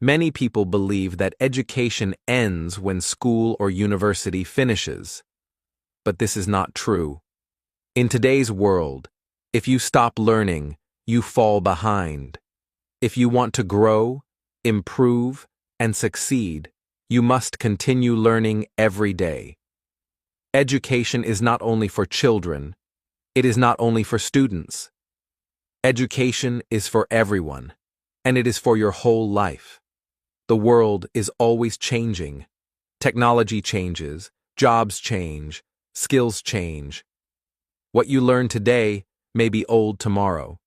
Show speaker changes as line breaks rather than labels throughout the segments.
Many people believe that education ends when school or university finishes. But this is not true. In today's world, if you stop learning, you fall behind. If you want to grow, improve, and succeed, you must continue learning every day. Education is not only for children, it is not only for students. Education is for everyone, and it is for your whole life. The world is always changing. Technology changes, jobs change, skills change. What you learn today may be old tomorrow.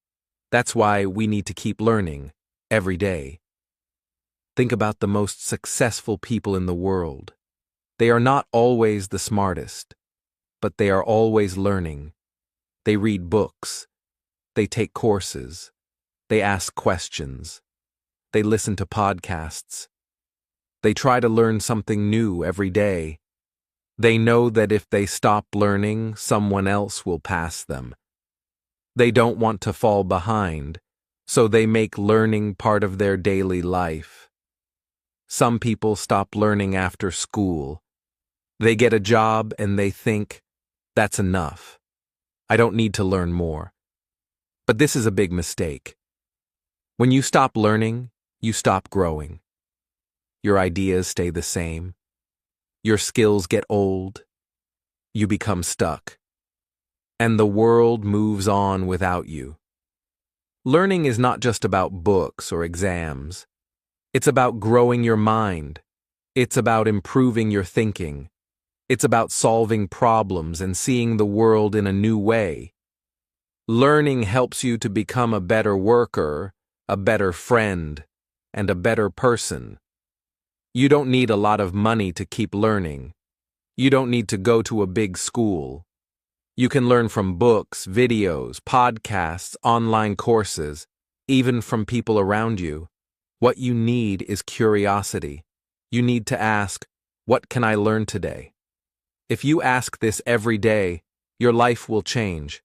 That's why we need to keep learning every day. Think about the most successful people in the world. They are not always the smartest, but they are always learning. They read books. They take courses. They ask questions. They listen to podcasts. They try to learn something new every day. They know that if they stop learning, someone else will pass them. They don't want to fall behind, so they make learning part of their daily life. Some people stop learning after school. They get a job and they think, that's enough. I don't need to learn more. But this is a big mistake. When you stop learning, you stop growing. Your ideas stay the same. Your skills get old. You become stuck. And the world moves on without you. Learning is not just about books or exams. It's about growing your mind. It's about improving your thinking. It's about solving problems and seeing the world in a new way. Learning helps you to become a better worker, a better friend, and a better person. You don't need a lot of money to keep learning. You don't need to go to a big school. You can learn from books, videos, podcasts, online courses, even from people around you. What you need is curiosity. You need to ask, what can I learn today? If you ask this every day, your life will change.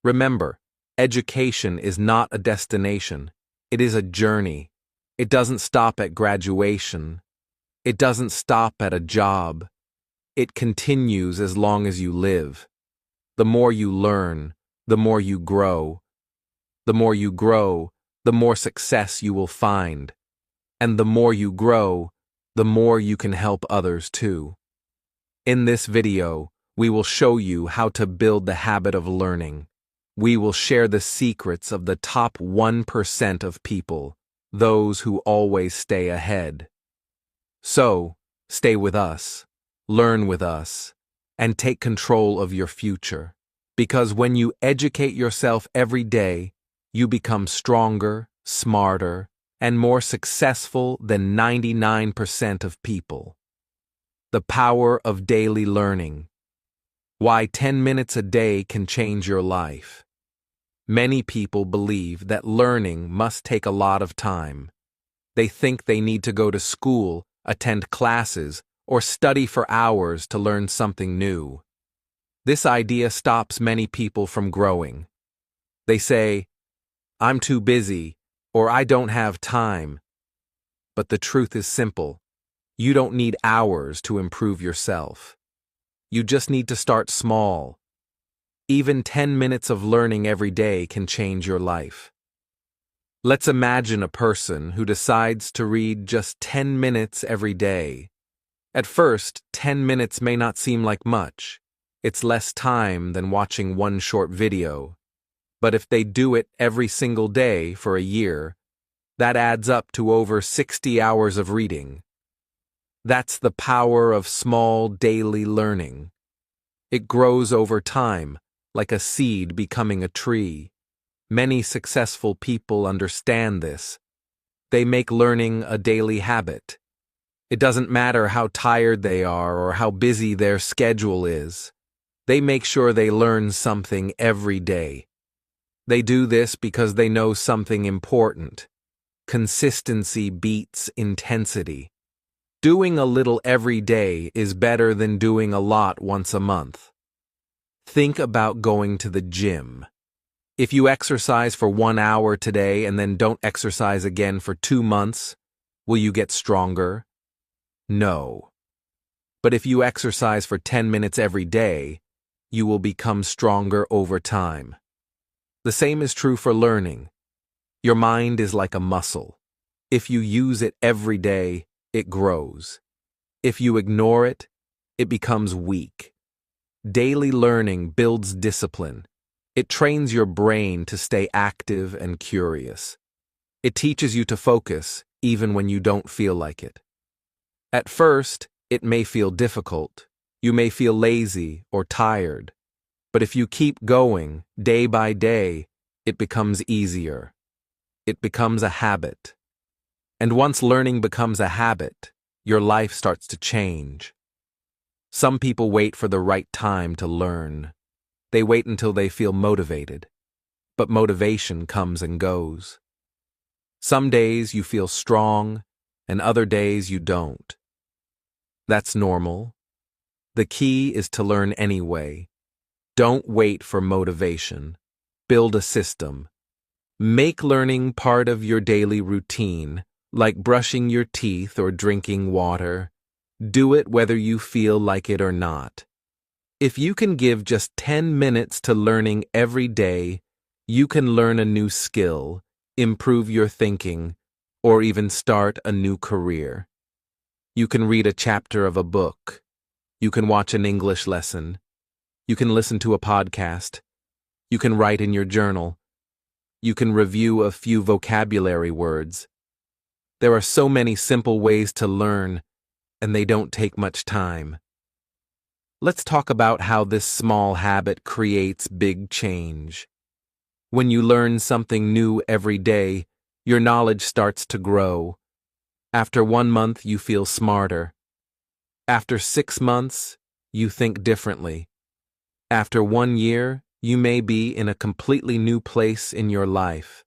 Remember, education is not a destination. It is a journey. It doesn't stop at graduation. It doesn't stop at a job. It continues as long as you live. The more you learn, the more you grow. The more you grow, the more success you will find. And the more you grow, the more you can help others too. In this video, we will show you how to build the habit of learning. We will share the secrets of the top 1% of people, those who always stay ahead. So, stay with us, learn with us, and take control of your future. Because when you educate yourself every day, you become stronger, smarter, and more successful than 99% of people. The power of daily learning. Why 10 minutes a day can change your life. Many people believe that learning must take a lot of time. They think they need to go to school, attend classes, or study for hours to learn something new. This idea stops many people from growing. They say, I'm too busy, or I don't have time. But the truth is simple. You don't need hours to improve yourself. You just need to start small. Even 10 minutes of learning every day can change your life. Let's imagine a person who decides to read just 10 minutes every day. At first, 10 minutes may not seem like much. It's less time than watching one short video. But if they do it every single day for a year, that adds up to over 60 hours of reading. That's the power of small daily learning. It grows over time, like a seed becoming a tree. Many successful people understand this. They make learning a daily habit. It doesn't matter how tired they are or how busy their schedule is. They make sure they learn something every day. They do this because they know something important. Consistency beats intensity. Doing a little every day is better than doing a lot once a month. Think about going to the gym. If you exercise for 1 hour today and then don't exercise again for 2 months, Will you get stronger? No. But if you exercise for 10 minutes every day, you will become stronger over time. The same is true for learning. Your mind is like a muscle. If you use it every day, it grows. If you ignore it, it becomes weak. Daily learning builds discipline. It trains your brain to stay active and curious. It teaches you to focus, even when you don't feel like it. At first, it may feel difficult. You may feel lazy or tired. But if you keep going, day by day, it becomes easier. It becomes a habit. And once learning becomes a habit, your life starts to change. Some people wait for the right time to learn. They wait until they feel motivated. But motivation comes and goes. Some days you feel strong, and other days you don't. That's normal. The key is to learn anyway. Don't wait for motivation. Build a system. Make learning part of your daily routine, like brushing your teeth or drinking water. Do it whether you feel like it or not. If you can give just 10 minutes to learning every day, you can learn a new skill, improve your thinking, or even start a new career. You can read a chapter of a book. You can watch an English lesson. You can listen to a podcast. You can write in your journal. You can review a few vocabulary words. There are so many simple ways to learn, and they don't take much time. Let's talk about how this small habit creates big change. When you learn something new every day, your knowledge starts to grow. After 1 month, you feel smarter. After 6 months, you think differently. After 1 year, you may be in a completely new place in your life.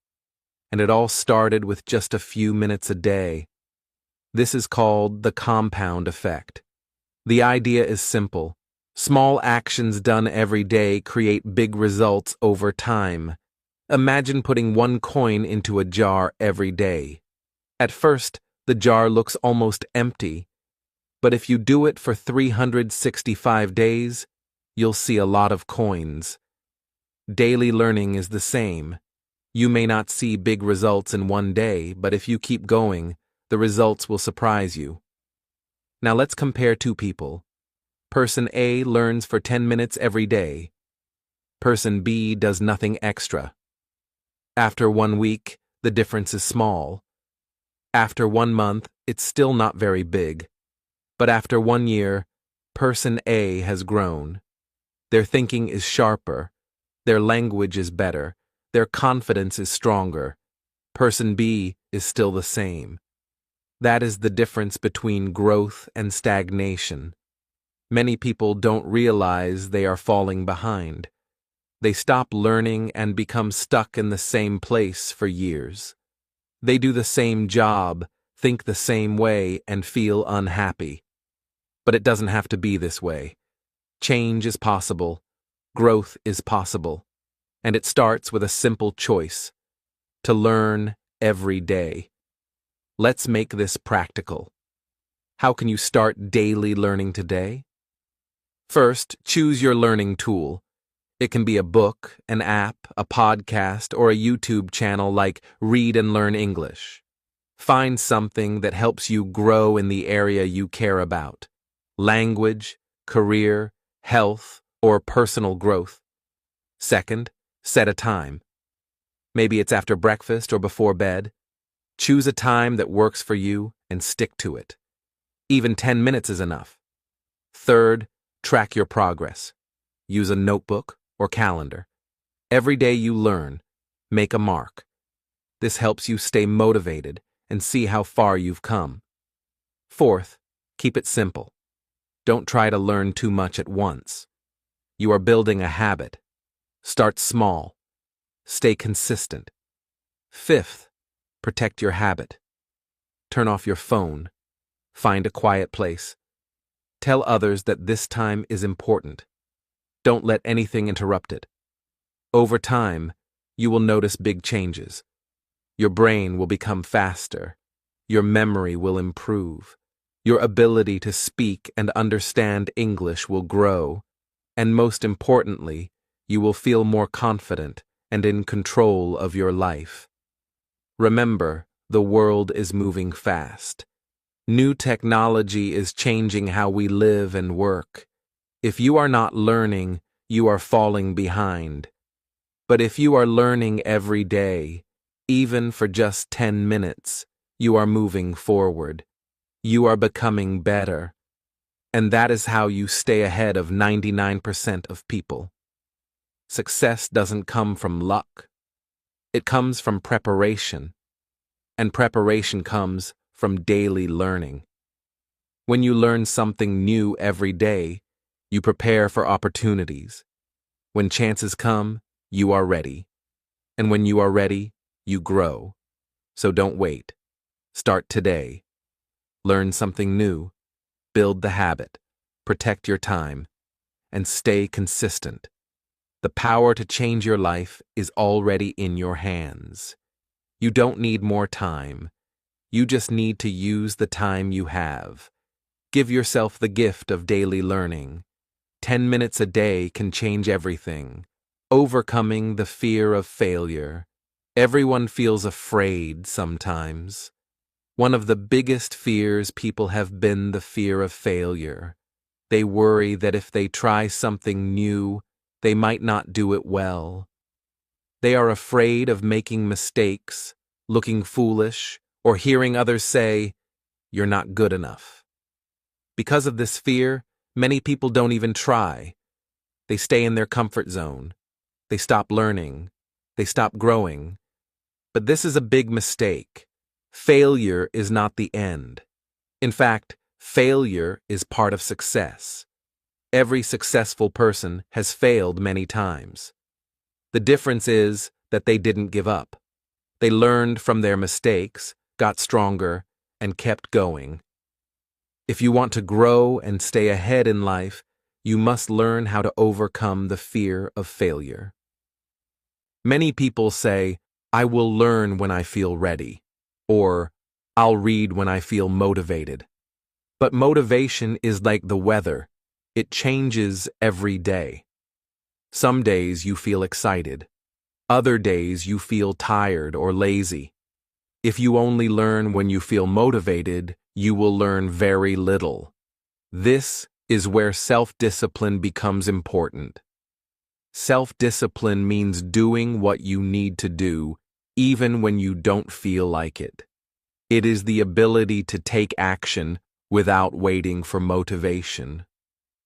And it all started with just a few minutes a day. This is called the compound effect. The idea is simple. Small actions done every day create big results over time. Imagine putting 1 coin into a jar every day. At first, the jar looks almost empty. But if you do it for 365 days, you'll see a lot of coins. Daily learning is the same. You may not see big results in 1 day, but if you keep going, the results will surprise you. Now let's compare 2 people. Person A learns for 10 minutes every day. Person B does nothing extra. After 1 week, the difference is small. After 1 month, it's still not very big. But after 1 year, Person A has grown. Their thinking is sharper. Their language is better. Their confidence is stronger. Person B is still the same. That is the difference between growth and stagnation. Many people don't realize they are falling behind. They stop learning and become stuck in the same place for years. They do the same job, think the same way, and feel unhappy. But it doesn't have to be this way. Change is possible. Growth is possible. And it starts with a simple choice: to learn every day. Let's make this practical. How can you start daily learning today? First, choose your learning tool. It can be a book, an app, a podcast, or a YouTube channel like Read and Learn English. Find something that helps you grow in the area you care about: language, career, health, or personal growth. Second, set a time. Maybe it's after breakfast or before bed. Choose a time that works for you and stick to it. Even 10 minutes is enough. Third, track your progress. Use a notebook or calendar. Every day you learn, make a mark. This helps you stay motivated and see how far you've come. Fourth, keep it simple. Don't try to learn too much at once. You are building a habit. Start small. Stay consistent. Fifth, protect your habit. Turn off your phone. Find a quiet place. Tell others that this time is important. Don't let anything interrupt it. Over time, you will notice big changes. Your brain will become faster. your memory will improve. Your ability to speak and understand English will grow, and most importantly, you will feel more confident and in control of your life. Remember, the world is moving fast. New technology is changing how we live and work. If you are not learning, you are falling behind. But if you are learning every day, even for just 10 minutes, you are moving forward. You are becoming better. And that is how you stay ahead of 99% of people. Success doesn't come from luck. It comes from preparation. And preparation comes from daily learning. When you learn something new every day, you prepare for opportunities. When chances come, you are ready. And when you are ready, you grow. So don't wait. Start today. Learn something new. Build the habit. Protect your time. And stay consistent. The power to change your life is already in your hands. You don't need more time. You just need to use the time you have. Give yourself the gift of daily learning. 10 minutes a day can change everything. Overcoming the fear of failure. Everyone feels afraid sometimes. One of the biggest fears people have been the fear of failure. They worry that if they try something new, they might not do it well. They are afraid of making mistakes, looking foolish, or hearing others say, "You're not good enough." Because of this fear, many people don't even try. They stay in their comfort zone. They stop learning. They stop growing. But this is a big mistake. Failure is not the end. In fact, failure is part of success. Every successful person has failed many times. The difference is that they didn't give up. They learned from their mistakes, got stronger, and kept going. If you want to grow and stay ahead in life, you must learn how to overcome the fear of failure. Many people say, "I will learn when I feel ready," or "I'll read when I feel motivated." But motivation is like the weather. It changes every day. Some days you feel excited. Other days you feel tired or lazy. If you only learn when you feel motivated, you will learn very little. This is where self-discipline becomes important. Self-discipline means doing what you need to do, even when you don't feel like it. It is the ability to take action without waiting for motivation.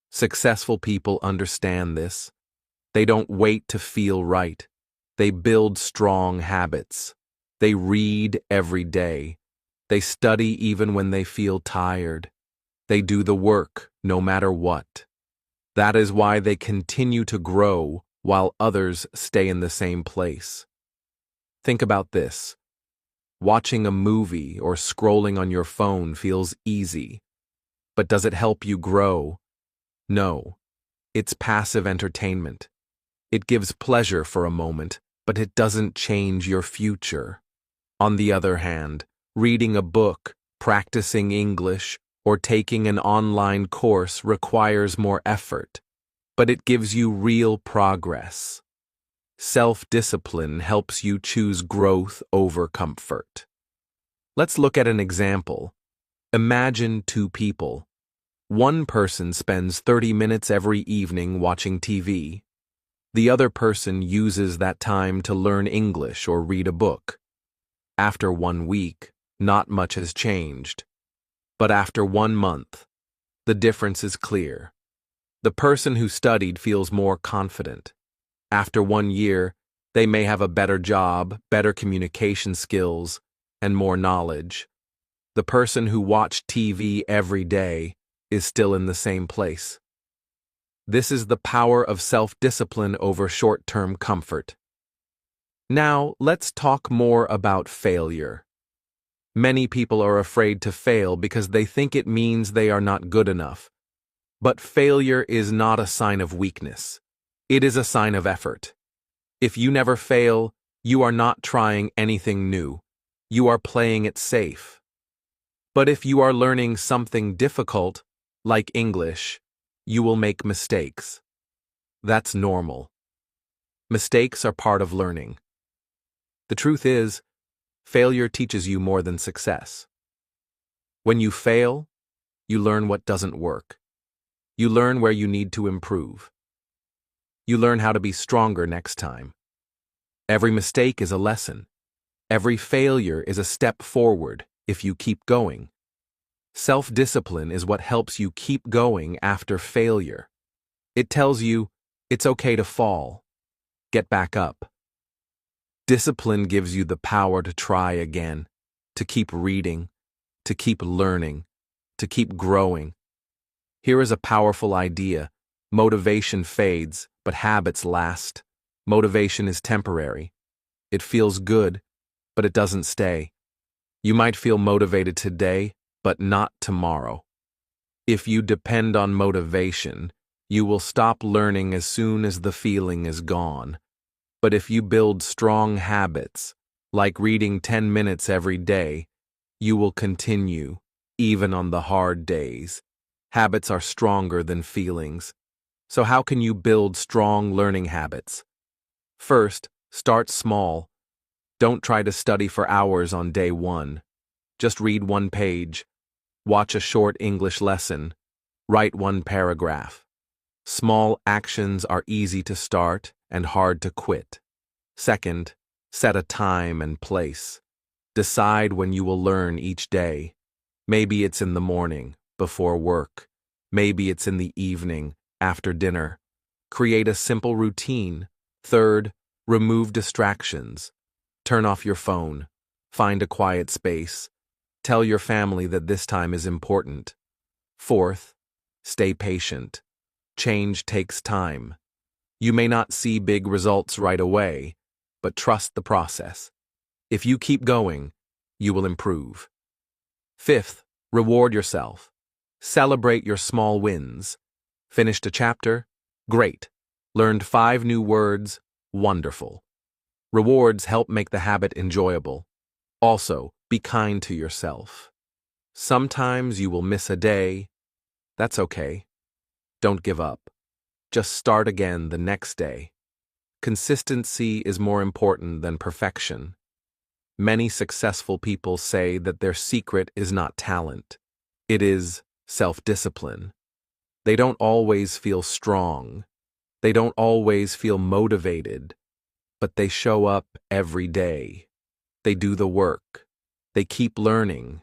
Successful people understand this. They don't wait to feel right. They build strong habits. They read every day. They study even when they feel tired. They do the work, no matter what. That is why they continue to grow while others stay in the same place. Think about this. Watching a movie or scrolling on your phone feels easy. But does it help you grow? No. It's passive entertainment. It gives pleasure for a moment, but it doesn't change your future. On the other hand, reading a book, practicing English, or taking an online course requires more effort, but it gives you real progress. Self-discipline helps you choose growth over comfort. Let's look at an example. Imagine two people. One person spends 30 minutes every evening watching TV. The other person uses that time to learn English or read a book. After 1 week, not much has changed. But after 1 month, the difference is clear. The person who studied feels more confident. After 1 year, they may have a better job, better communication skills, and more knowledge. The person who watched TV every day is still in the same place. This is the power of self-discipline over short-term comfort. Now, let's talk more about failure. Many people are afraid to fail because they think it means they are not good enough. But failure is not a sign of weakness. It is a sign of effort. If you never fail, you are not trying anything new. You are playing it safe. But if you are learning something difficult, like English, you will make mistakes. That's normal. Mistakes are part of learning. The truth is, failure teaches you more than success. When you fail, you learn what doesn't work. You learn where you need to improve. You learn how to be stronger next time. Every mistake is a lesson. Every failure is a step forward if you keep going. Self-discipline is what helps you keep going after failure. It tells you it's okay to fall. Get back up. Discipline gives you the power to try again, to keep reading, to keep learning, to keep growing. Here is a powerful idea. Motivation fades, but habits last. Motivation is temporary. It feels good, but it doesn't stay. You might feel motivated today, but not tomorrow. If you depend on motivation, you will stop learning as soon as the feeling is gone. But if you build strong habits, like reading 10 minutes every day, you will continue, even on the hard days. Habits are stronger than feelings. So how can you build strong learning habits? First, start small. Don't try to study for hours on day one. Just read one page. Watch a short English lesson. Write one paragraph. Small actions are easy to start and hard to quit. Second, set a time and place. Decide when you will learn each day. Maybe it's in the morning, before work. Maybe it's in the evening, after dinner. Create a simple routine. Third, remove distractions. Turn off your phone. Find a quiet space. Tell your family that this time is important. Fourth, stay patient. Change takes time. You may not see big results right away, but trust the process. If you keep going, you will improve. Fifth, reward yourself. Celebrate your small wins. Finished a chapter? Great. Learned 5 new words? Wonderful. Rewards help make the habit enjoyable. Also, be kind to yourself. Sometimes you will miss a day. That's okay. Don't give up. Just start again the next day. Consistency is more important than perfection. Many successful people say that their secret is not talent. It is self-discipline. They don't always feel strong. They don't always feel motivated. But they show up every day. They do the work. They keep learning.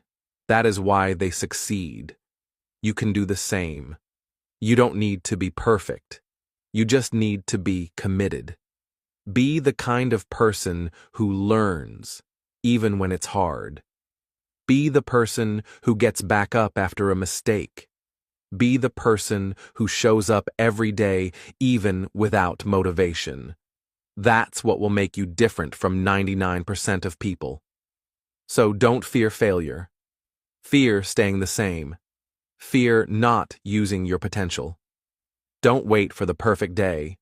That is why they succeed. You can do the same. You don't need to be perfect. You just need to be committed. Be the kind of person who learns, even when it's hard. Be the person who gets back up after a mistake. Be the person who shows up every day, even without motivation. That's what will make you different from 99% of people. So don't fear failure. Fear staying the same. Fear not using your potential. Don't wait for the perfect day.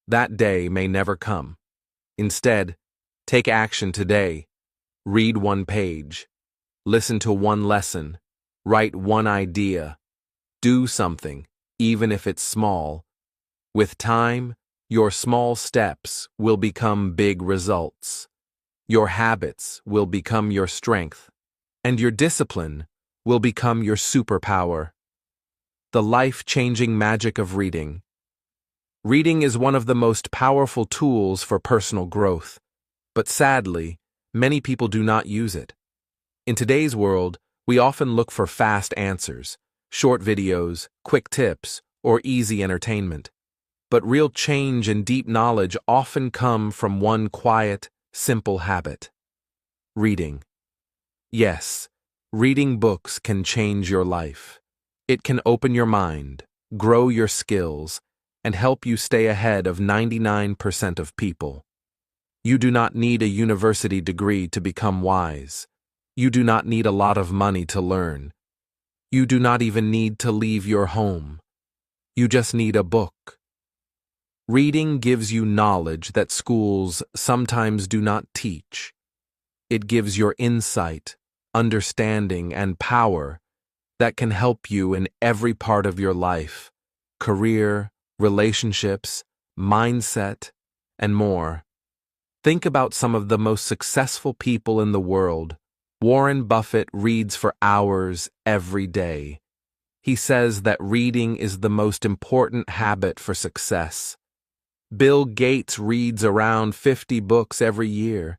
That day may never come. Instead, take action today. Read one page. Listen to one lesson. Write one idea. Do something, even if it's small. With time, your small steps will become big results. Your habits will become your strength, and your discipline will become your superpower. The life-changing magic of reading. Reading is one of the most powerful tools for personal growth, but sadly, many people do not use it. In today's world, we often look for fast answers, short videos, quick tips, or easy entertainment. But real change and deep knowledge often come from one quiet, simple habit. Reading. Yes, reading books can change your life. It can open your mind, grow your skills, and help you stay ahead of 99% of people. You do not need a university degree to become wise. You do not need a lot of money to learn. You do not even need to leave your home. You just need a book. Reading gives you knowledge that schools sometimes do not teach. It gives your insight, understanding, and power that can help you in every part of your life: career, relationships, mindset, and more. Think about some of the most successful people in the world. Warren Buffett reads for hours every day. He says that reading is the most important habit for success. Bill Gates reads around 50 books every year.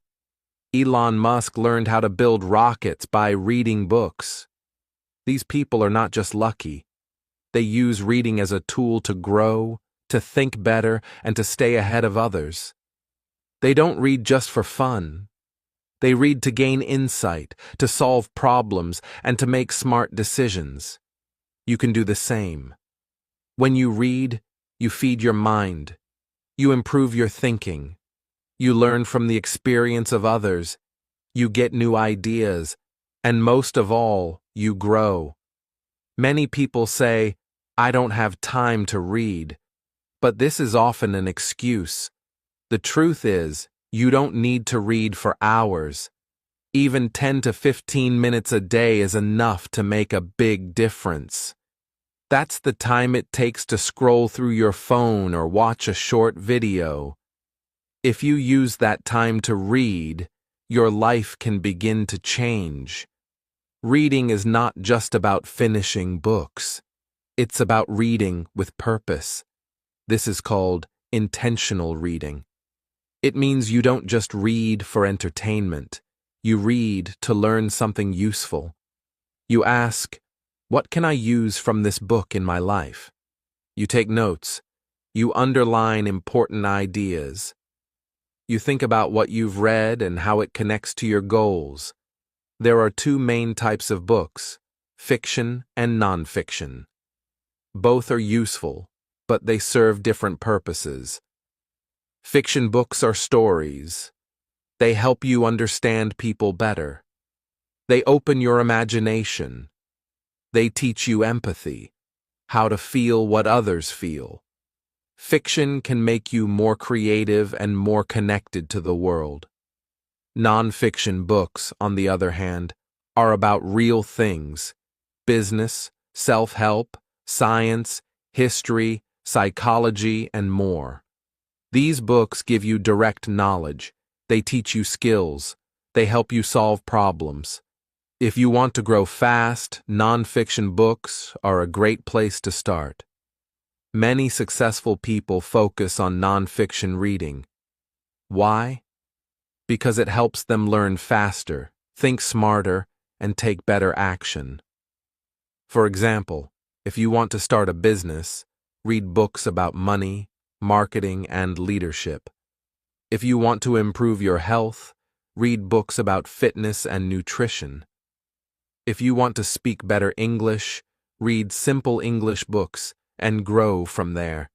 Elon Musk learned how to build rockets by reading books. These people are not just lucky. They use reading as a tool to grow, to think better, and to stay ahead of others. They don't read just for fun. They read to gain insight, to solve problems, and to make smart decisions. You can do the same. When you read, you feed your mind. You improve your thinking. You learn from the experience of others. You get new ideas. And most of all, you grow. Many people say, "I don't have time to read." But this is often an excuse. The truth is, you don't need to read for hours. Even 10 to 15 minutes a day is enough to make a big difference. That's the time it takes to scroll through your phone or watch a short video. If you use that time to read, your life can begin to change. Reading is not just about finishing books. It's about reading with purpose. This is called intentional reading. It means you don't just read for entertainment. You read to learn something useful. You ask, "What can I use from this book in my life?" You take notes. You underline important ideas. You think about what you've read and how it connects to your goals. There are two main types of books: fiction and nonfiction. Both are useful, but they serve different purposes. Fiction books are stories. They help you understand people better. They open your imagination. They teach you empathy, how to feel what others feel. Fiction can make you more creative and more connected to the world. Nonfiction books, on the other hand, are about real things: business, self-help, science, history, psychology, and more. These books give you direct knowledge. They teach you skills. They help you solve problems. If you want to grow fast, nonfiction books are a great place to start. Many successful people focus on nonfiction reading. Why? Because it helps them learn faster, think smarter, and take better action. For example, if you want to start a business, read books about money, marketing, and leadership. If you want to improve your health, read books about fitness and nutrition. If you want to speak better English, read simple English books and grow from there.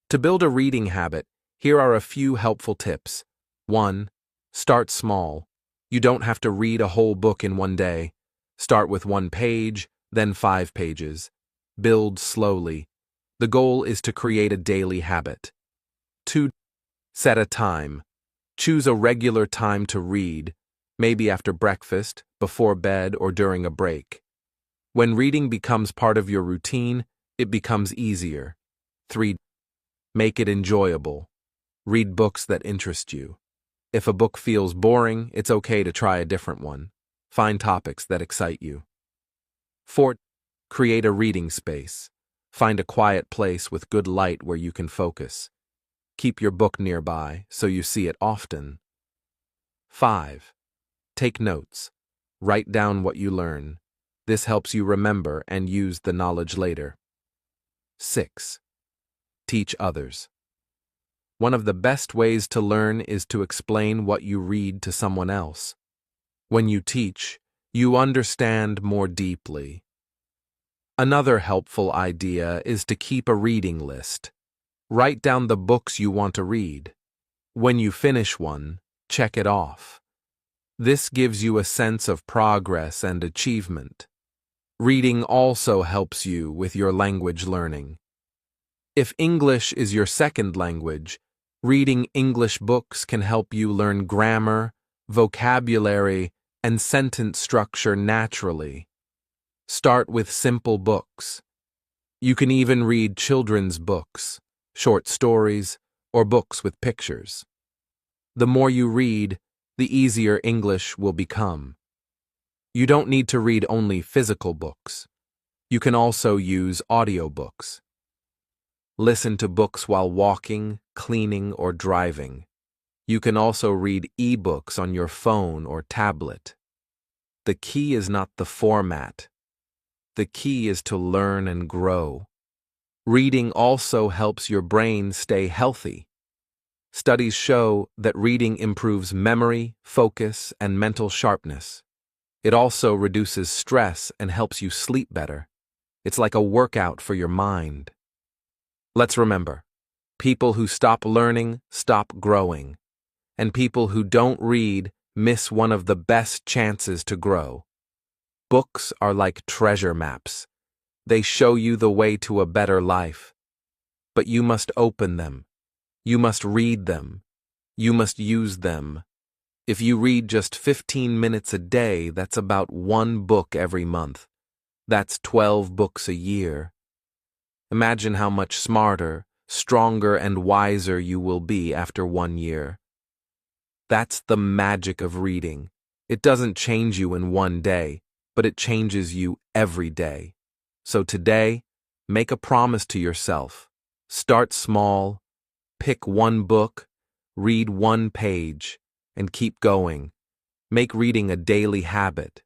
To build a reading habit, here are a few helpful tips. 1. Start small. You don't have to read a whole book in one day. Start with 1 page, then 5 pages. Build slowly. The goal is to create a daily habit. 2. Set a time. Choose a regular time to read, maybe after breakfast, before bed, or during a break. When reading becomes part of your routine, it becomes easier. 3. Make it enjoyable. Read books that interest you. If a book feels boring, it's okay to try a different one. Find topics that excite you. 4. Create a reading space. Find a quiet place with good light where you can focus. Keep your book nearby so you see it often. 5. Take notes. Write down what you learn. This helps you remember and use the knowledge later. 6. Teach others. One of the best ways to learn is to explain what you read to someone else. When you teach, you understand more deeply. Another helpful idea is to keep a reading list. Write down the books you want to read. When you finish one, check it off. This gives you a sense of progress and achievement. Reading also helps you with your language learning. If English is your second language, reading English books can help you learn grammar, vocabulary, and sentence structure naturally. Start with simple books. You can even read children's books, short stories, or books with pictures. The more you read, the easier English will become. You don't need to read only physical books. You can also use audiobooks. Listen to books while walking, cleaning, or driving. You can also read e-books on your phone or tablet. The key is not the format. The key is to learn and grow. Reading also helps your brain stay healthy. Studies show that reading improves memory, focus, and mental sharpness. It also reduces stress and helps you sleep better. It's like a workout for your mind. Let's remember, people who stop learning stop growing, and people who don't read miss one of the best chances to grow. Books are like treasure maps. They show you the way to a better life. But you must open them. You must read them. You must use them. If you read just 15 minutes a day, that's about one book every month. That's 12 books a year. Imagine how much smarter, stronger, and wiser you will be after 1 year. That's the magic of reading. It doesn't change you in one day, but it changes you every day. So today, make a promise to yourself. Start small, pick one book, read one page, and keep going. Make reading a daily habit.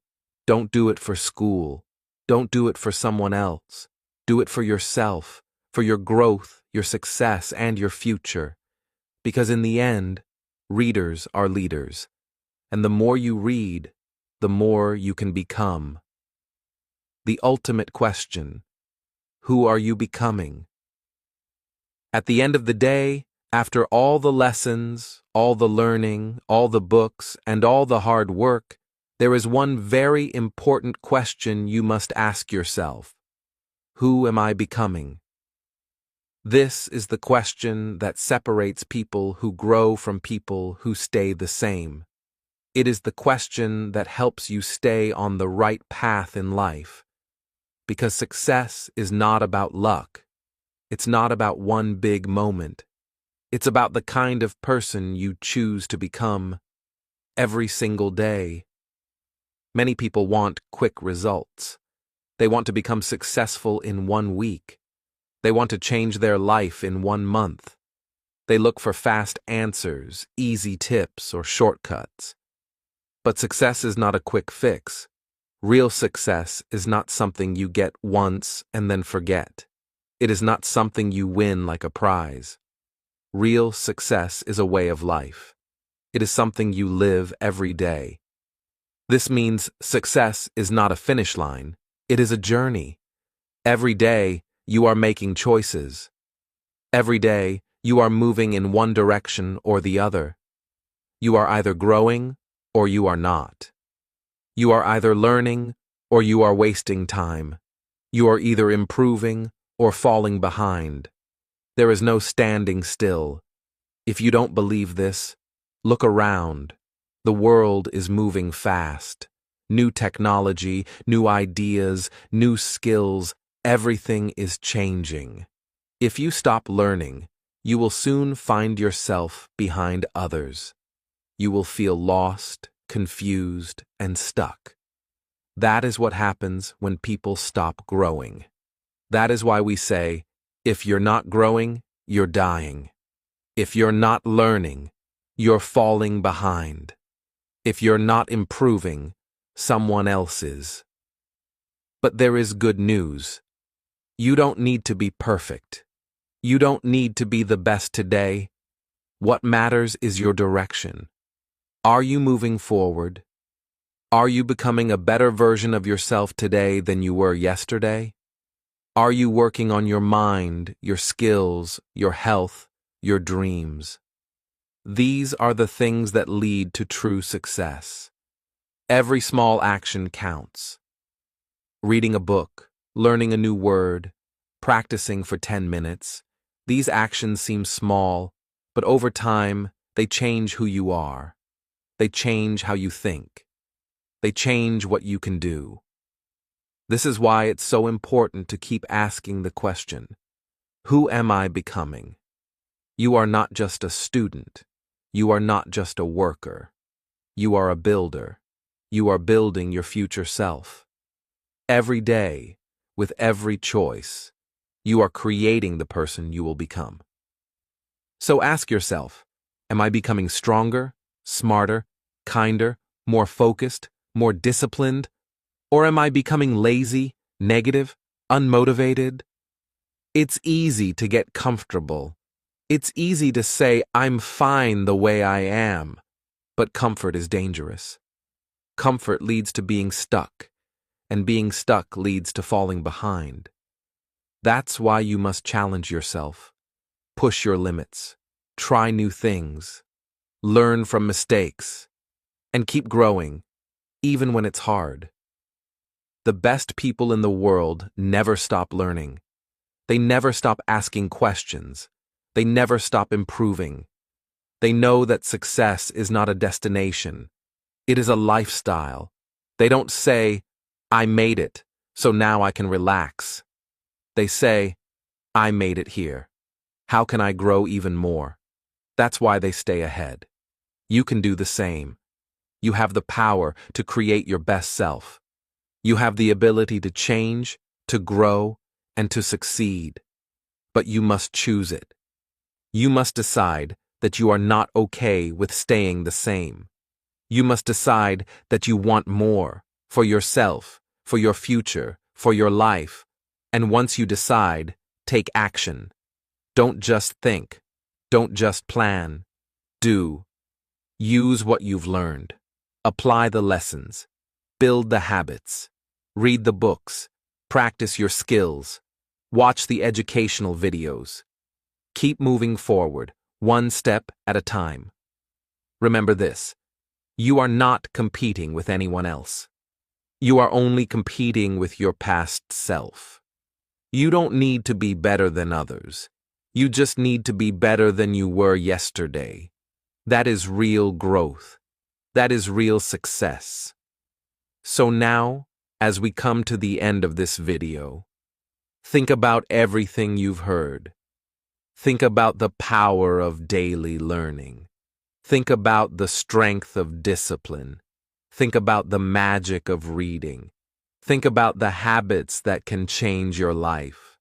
Don't do it for school. Don't do it for someone else. Do it for yourself, for your growth, your success, and your future. Because in the end, readers are leaders. And the more you read, the more you can become. The ultimate question: who are you becoming? At the end of the day, after all the lessons, all the learning, all the books, and all the hard work, there is one very important question you must ask yourself. Who am I becoming? This is the question that separates people who grow from people who stay the same. It is the question that helps you stay on the right path in life. Because success is not about luck. It's not about one big moment. It's about the kind of person you choose to become every single day. Many people want quick results. They want to become successful in 1 week. They want to change their life in 1 month. They look for fast answers, easy tips, or shortcuts. But success is not a quick fix. Real success is not something you get once and then forget. It is not something you win like a prize. Real success is a way of life. It is something you live every day. This means success is not a finish line. It is a journey. Every day, you are making choices. Every day, you are moving in one direction or the other. You are either growing or you are not. You are either learning or you are wasting time. You are either improving or falling behind. There is no standing still. If you don't believe this, look around. The world is moving fast. New technology, new ideas, new skills, everything is changing. If you stop learning, you will soon find yourself behind others. You will feel lost, confused, and stuck. That is what happens when people stop growing. That is why we say, if you're not growing, you're dying. If you're not learning, you're falling behind. If you're not improving, someone else is. But there is good news. You don't need to be perfect. You don't need to be the best today. What matters is your direction. Are you moving forward? Are you becoming a better version of yourself today than you were yesterday? Are you working on your mind, your skills, your health, your dreams? These are the things that lead to true success. Every small action counts. Reading a book, learning a new word, practicing for 10 minutes. These actions seem small, but over time, they change who you are. They change how you think. They change what you can do. This is why it's so important to keep asking the question, who am I becoming? You are not just a student. You are not just a worker. You are a builder. You are building your future self. Every day, with every choice, you are creating the person you will become. So ask yourself, am I becoming stronger, smarter, kinder, more focused, more disciplined? Or am I becoming lazy, negative, unmotivated? It's easy to get comfortable. It's easy to say, I'm fine the way I am. But comfort is dangerous. Comfort leads to being stuck, and being stuck leads to falling behind. That's why you must challenge yourself, push your limits, try new things, learn from mistakes, and keep growing, even when it's hard. The best people in the world never stop learning. They never stop asking questions. They never stop improving. They know that success is not a destination. It is a lifestyle. They don't say, I made it, so now I can relax. They say, I made it here. How can I grow even more? That's why they stay ahead. You can do the same. You have the power to create your best self. You have the ability to change, to grow, and to succeed. But you must choose it. You must decide that you are not okay with staying the same. You must decide that you want more for yourself, for your future, for your life. And once you decide, take action. Don't just think. Don't just plan. Do. Use what you've learned. Apply the lessons. Build the habits. Read the books. Practice your skills. Watch the educational videos. Keep moving forward, one step at a time. Remember this. You are not competing with anyone else. You are only competing with your past self. You don't need to be better than others. You just need to be better than you were yesterday. That is real growth. That is real success. So now, as we come to the end of this video, think about everything you've heard. Think about the power of daily learning. Think about the strength of discipline. Think about the magic of reading. Think about the habits that can change your life.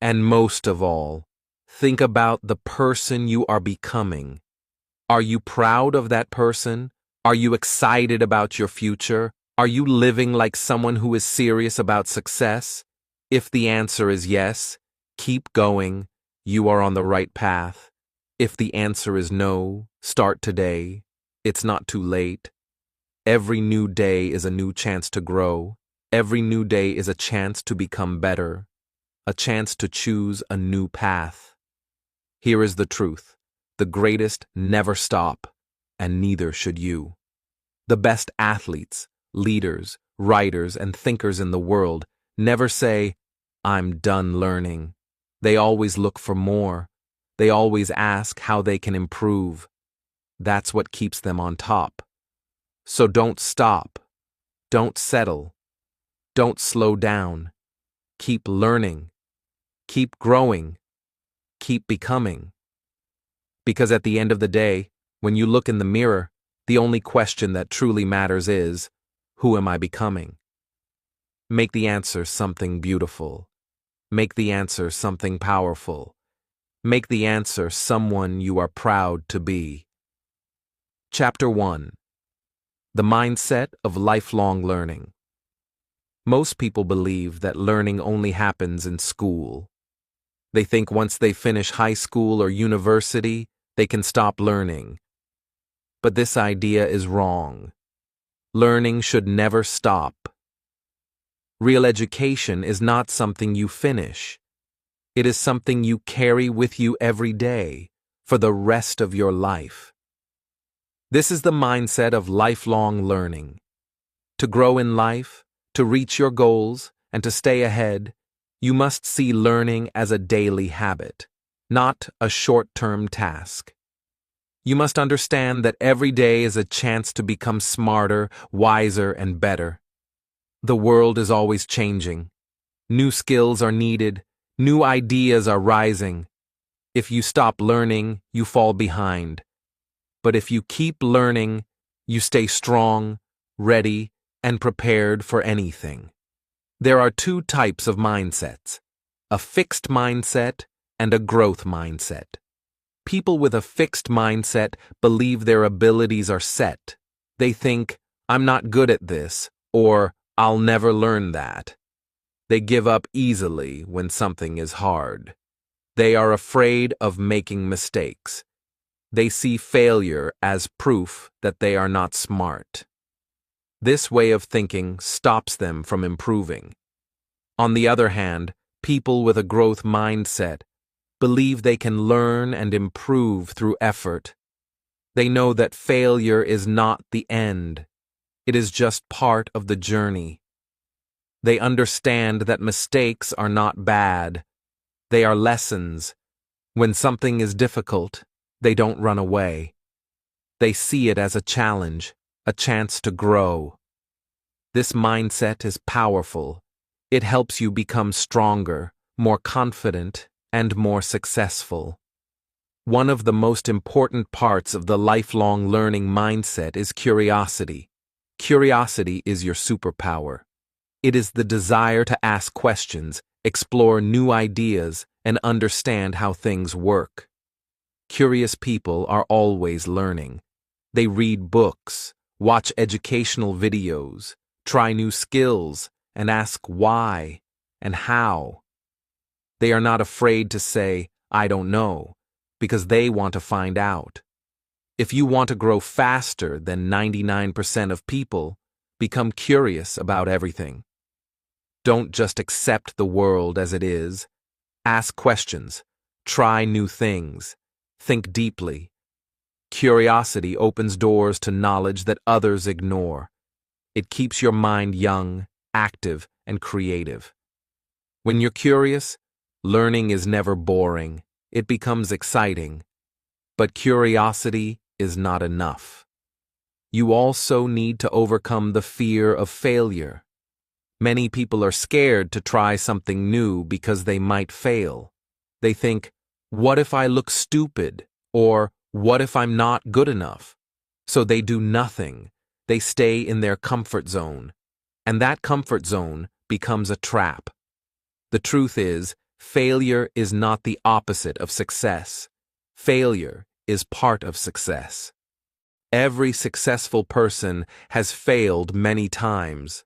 And most of all, think about the person you are becoming. Are you proud of that person? Are you excited about your future? Are you living like someone who is serious about success? If the answer is yes, keep going. You are on the right path. If the answer is no, start today. It's not too late. Every new day is a new chance to grow. Every new day is a chance to become better. A chance to choose a new path. Here is the truth. The greatest never stop, and neither should you. The best athletes, leaders, writers, and thinkers in the world never say, I'm done learning. They always look for more. They always ask how they can improve. That's what keeps them on top. So don't stop. Don't settle. Don't slow down. Keep learning. Keep growing. Keep becoming. Because at the end of the day, when you look in the mirror, the only question that truly matters is, who am I becoming? Make the answer something beautiful. Make the answer something powerful. Make the answer someone you are proud to be. Chapter 1. The Mindset of Lifelong Learning. Most people believe that learning only happens in school. They think once they finish high school or university, they can stop learning. But this idea is wrong. Learning should never stop. Real education is not something you finish. It is something you carry with you every day, for the rest of your life. This is the mindset of lifelong learning. To grow in life, to reach your goals, and to stay ahead, you must see learning as a daily habit, not a short-term task. You must understand that every day is a chance to become smarter, wiser, and better. The world is always changing. New skills are needed. New ideas are rising. If you stop learning, you fall behind. But if you keep learning, you stay strong, ready, and prepared for anything. There are two types of mindsets: a fixed mindset and a growth mindset. People with a fixed mindset believe their abilities are set. They think, "I'm not good at this," or "I'll never learn that." They give up easily when something is hard. They are afraid of making mistakes. They see failure as proof that they are not smart. This way of thinking stops them from improving. On the other hand, people with a growth mindset believe they can learn and improve through effort. They know that failure is not the end. It is just part of the journey. They understand that mistakes are not bad. They are lessons. When something is difficult, they don't run away. They see it as a challenge, a chance to grow. This mindset is powerful. It helps you become stronger, more confident, and more successful. One of the most important parts of the lifelong learning mindset is curiosity. Curiosity is your superpower. It is the desire to ask questions, explore new ideas, and understand how things work. Curious people are always learning. They read books, watch educational videos, try new skills, and ask why and how. They are not afraid to say, "I don't know," because they want to find out. If you want to grow faster than 99% of people, become curious about everything. Don't just accept the world as it is. Ask questions, try new things, think deeply. Curiosity opens doors to knowledge that others ignore. It keeps your mind young, active, and creative. When you're curious, learning is never boring. It becomes exciting. But curiosity is not enough. You also need to overcome the fear of failure. Many people are scared to try something new because they might fail. They think, "What if I look stupid?" or "What if I'm not good enough?" So they do nothing. They stay in their comfort zone. And that comfort zone becomes a trap. The truth is, failure is not the opposite of success. Failure is part of success. Every successful person has failed many times.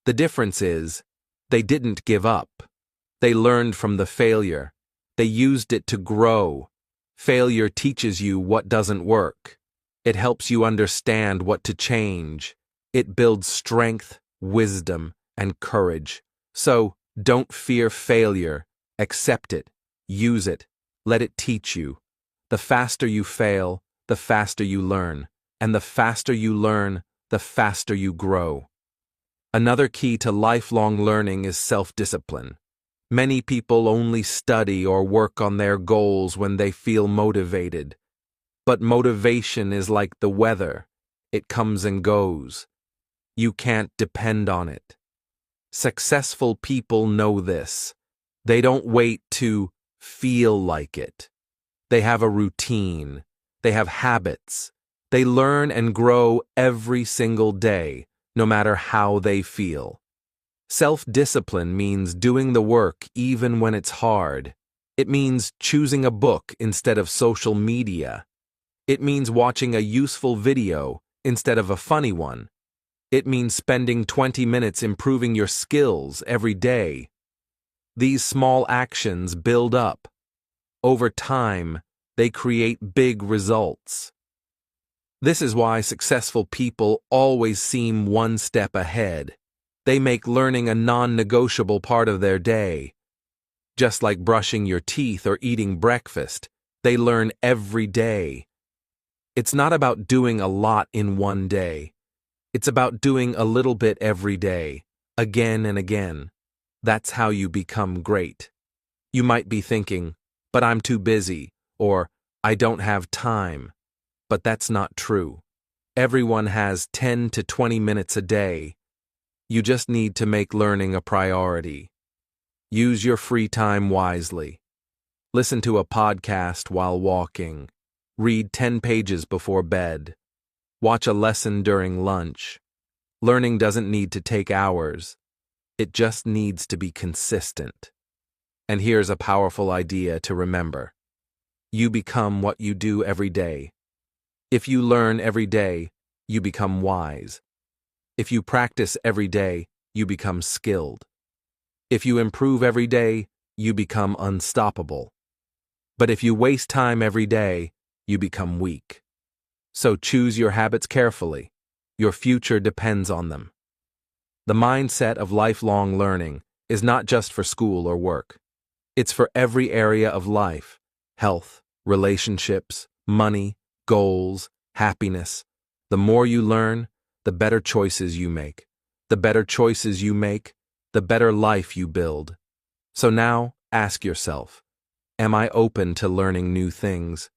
The difference is, they didn't give up. They learned from the failure. They used it to grow. Failure teaches you what doesn't work. It helps you understand what to change. It builds strength, wisdom, and courage. So, don't fear failure. Accept it. Use it. Let it teach you. The faster you fail, the faster you learn. And the faster you learn, the faster you grow. Another key to lifelong learning is self-discipline. Many people only study or work on their goals when they feel motivated. But motivation is like the weather. It comes and goes. You can't depend on it. Successful people know this. They don't wait to feel like it. They have a routine. They have habits. They learn and grow every single day, no matter how they feel. Self-discipline means doing the work even when it's hard. It means choosing a book instead of social media. It means watching a useful video instead of a funny one. It means spending 20 minutes improving your skills every day. These small actions build up. Over time, they create big results. This is why successful people always seem one step ahead. They make learning a non-negotiable part of their day. Just like brushing your teeth or eating breakfast, they learn every day. It's not about doing a lot in one day. It's about doing a little bit every day, again and again. That's how you become great. You might be thinking, "But I'm too busy," or "I don't have time." But that's not true. Everyone has 10 to 20 minutes a day. You just need to make learning a priority. Use your free time wisely. Listen to a podcast while walking. Read 10 pages before bed. Watch a lesson during lunch. Learning doesn't need to take hours. It just needs to be consistent. And here's a powerful idea to remember. You become what you do every day. If you learn every day, you become wise. If you practice every day, you become skilled. If you improve every day, you become unstoppable. But if you waste time every day, you become weak. So choose your habits carefully. Your future depends on them. The mindset of lifelong learning is not just for school or work. It's for every area of life: health, relationships, money, goals, happiness. The more you learn, the better choices you make. The better choices you make, the better life you build. So now, ask yourself, am I open to learning new things?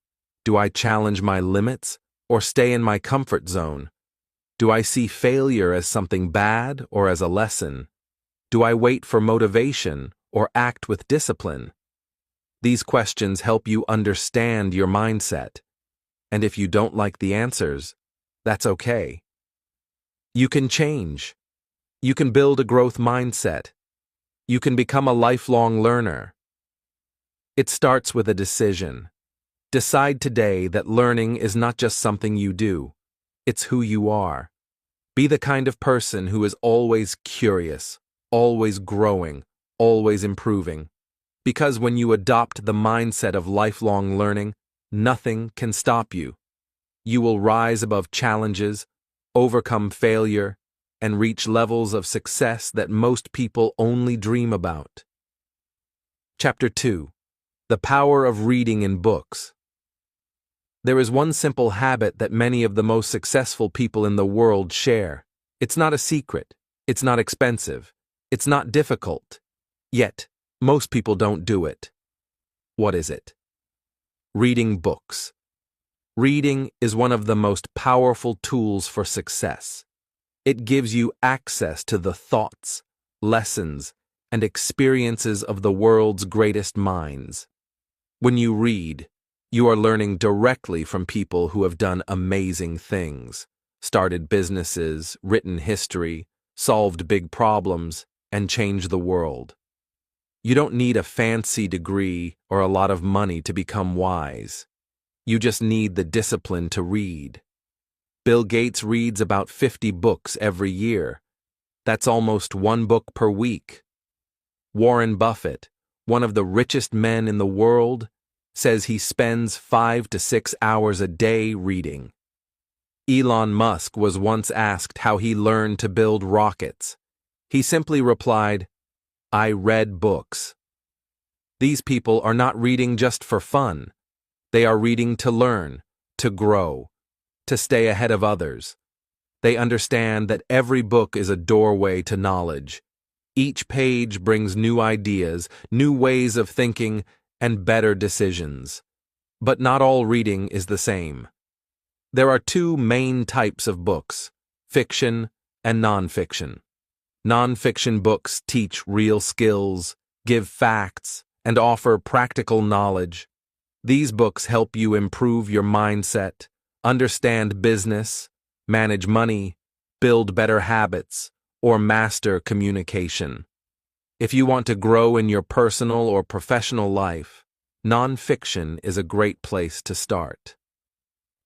Do I challenge my limits or stay in my comfort zone? Do I see failure as something bad or as a lesson? Do I wait for motivation or act with discipline? These questions help you understand your mindset. And if you don't like the answers, that's okay. You can change. You can build a growth mindset. You can become a lifelong learner. It starts with a decision. Decide today that learning is not just something you do. It's who you are. Be the kind of person who is always curious, always growing, always improving. Because when you adopt the mindset of lifelong learning, nothing can stop you. You will rise above challenges, overcome failure, and reach levels of success that most people only dream about. Chapter 2. The Power of Reading in Books. There is one simple habit that many of the most successful people in the world share. It's not a secret. It's not expensive. It's not difficult. Yet, most people don't do it. What is it? Reading books. Reading is one of the most powerful tools for success. It gives you access to the thoughts, lessons, and experiences of the world's greatest minds. When you read, you are learning directly from people who have done amazing things, started businesses, written history, solved big problems, and changed the world. You don't need a fancy degree or a lot of money to become wise. You just need the discipline to read. Bill Gates reads about 50 books every year. That's almost one book per week. Warren Buffett, one of the richest men in the world, says he spends 5 to 6 hours a day reading. Elon Musk was once asked how he learned to build rockets. He simply replied, "I read books." These people are not reading just for fun. They are reading to learn, to grow, to stay ahead of others. They understand that every book is a doorway to knowledge. Each page brings new ideas, new ways of thinking, and better decisions. But not all reading is the same. There are two main types of books: fiction and nonfiction. Nonfiction books teach real skills, give facts, and offer practical knowledge. These books help you improve your mindset, understand business, manage money, build better habits, or master communication. If you want to grow in your personal or professional life, nonfiction is a great place to start.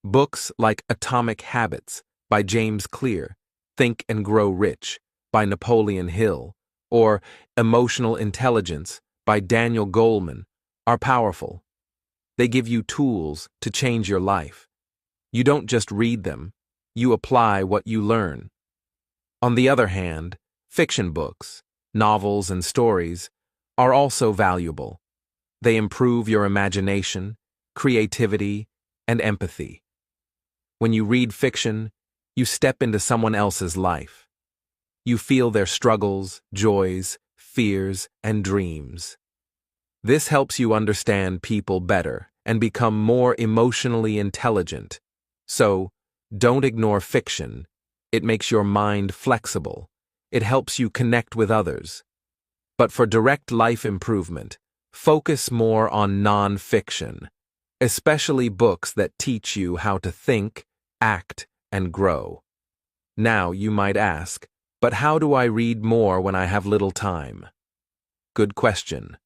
Books like Atomic Habits by James Clear, Think and Grow Rich by Napoleon Hill, or Emotional Intelligence by Daniel Goleman are powerful. They give you tools to change your life. You don't just read them, you apply what you learn. On the other hand, fiction books, novels and stories, are also valuable. They improve your imagination, creativity, and empathy. When you read fiction, you step into someone else's life. You feel their struggles, joys, fears, and dreams. This helps you understand people better and become more emotionally intelligent. So, don't ignore fiction. It makes your mind flexible. It helps you connect with others. But for direct life improvement, focus more on non-fiction, especially books that teach you how to think, act, and grow. Now, you might ask, but how do I read more when I have little time? Good question.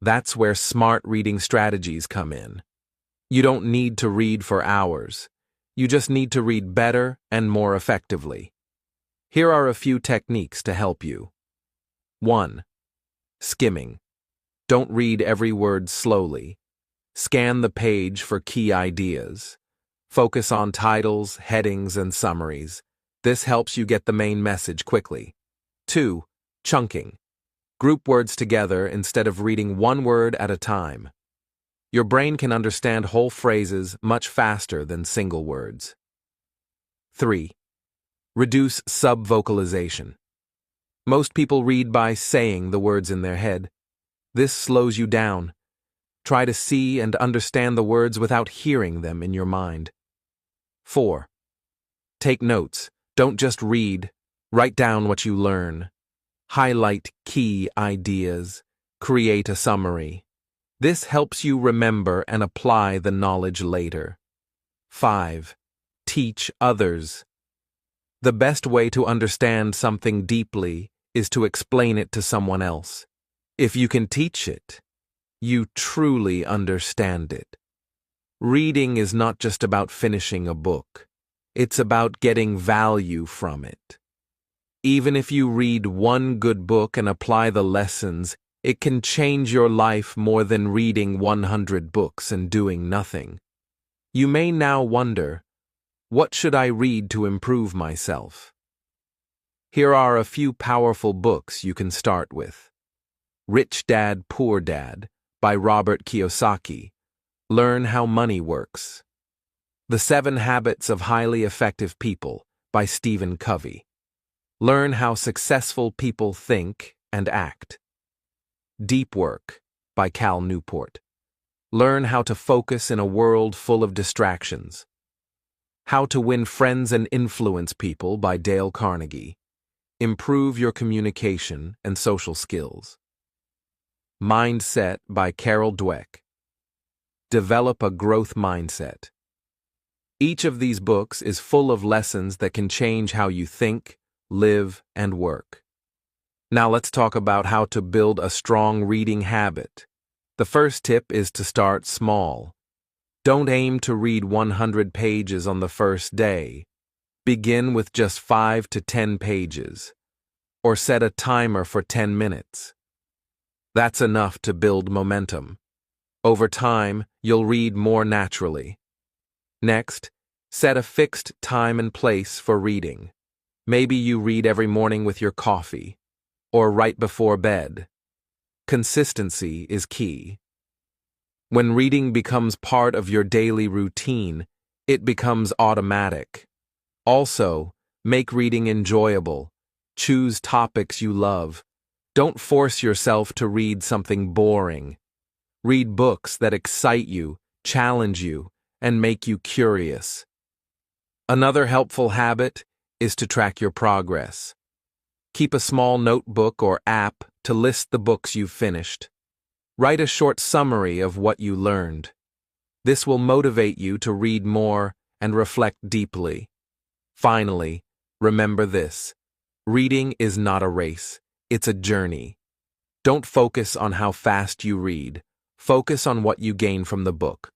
That's where smart reading strategies come in. You don't need to read for hours. You just need to read better and more effectively. Here are a few techniques to help you. 1. Skimming. Don't read every word slowly. Scan the page for key ideas. Focus on titles, headings, and summaries. This helps you get the main message quickly. 2. Chunking. Group words together instead of reading one word at a time. Your brain can understand whole phrases much faster than single words. 3. Reduce sub-vocalization. Most people read by saying the words in their head. This slows you down. Try to see and understand the words without hearing them in your mind. 4. Take notes. Don't just read. Write down what you learn. Highlight key ideas. Create a summary. This helps you remember and apply the knowledge later. 5. Teach others. The best way to understand something deeply is to explain it to someone else. If you can teach it, you truly understand it. Reading is not just about finishing a book. It's about getting value from it. Even if you read one good book and apply the lessons, it can change your life more than reading 100 books and doing nothing. You may now wonder, what should I read to improve myself? Here are a few powerful books you can start with. Rich Dad, Poor Dad by Robert Kiyosaki. Learn how money works. The 7 Habits of Highly Effective People by Stephen Covey. Learn how successful people think and act. Deep Work by Cal Newport. Learn how to focus in a world full of distractions. How to Win Friends and Influence People by Dale Carnegie. Improve your communication and social skills. Mindset by Carol Dweck. Develop a growth mindset. Each of these books is full of lessons that can change how you think, live, and work. Now let's talk about how to build a strong reading habit. The first tip is to start small. Don't aim to read 100 pages on the first day. Begin with just 5 to 10 pages. Or set a timer for 10 minutes. That's enough to build momentum. Over time, you'll read more naturally. Next, set a fixed time and place for reading. Maybe you read every morning with your coffee, or right before bed. Consistency is key. When reading becomes part of your daily routine, it becomes automatic. Also, make reading enjoyable. Choose topics you love. Don't force yourself to read something boring. Read books that excite you, challenge you, and make you curious. Another helpful habit is to track your progress. Keep a small notebook or app to list the books you've finished. Write a short summary of what you learned. This will motivate you to read more and reflect deeply. Finally, remember this. Reading is not a race, it's a journey. Don't focus on how fast you read. Focus on what you gain from the book.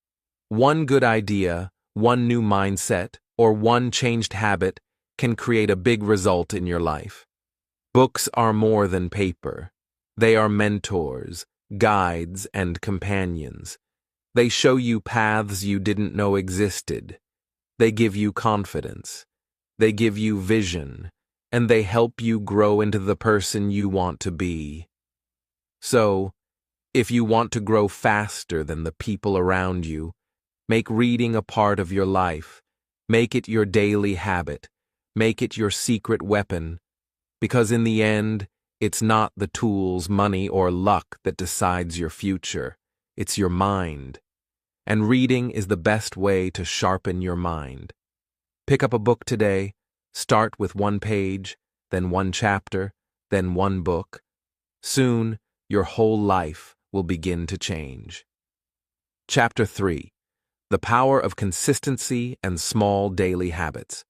One good idea, one new mindset, or one changed habit can create a big result in your life. Books are more than paper. They are mentors, guides, and companions. They show you paths you didn't know existed. They give you confidence. They give you vision, and they help you grow into the person you want to be. So, if you want to grow faster than the people around you, make reading a part of your life. Make it your daily habit. Make it your secret weapon. Because in the end, it's not the tools, money, or luck that decides your future. It's your mind. And reading is the best way to sharpen your mind. Pick up a book today, start with one page, then one chapter, then one book. Soon, your whole life will begin to change. Chapter 3. The Power of Consistency and Small Daily Habits.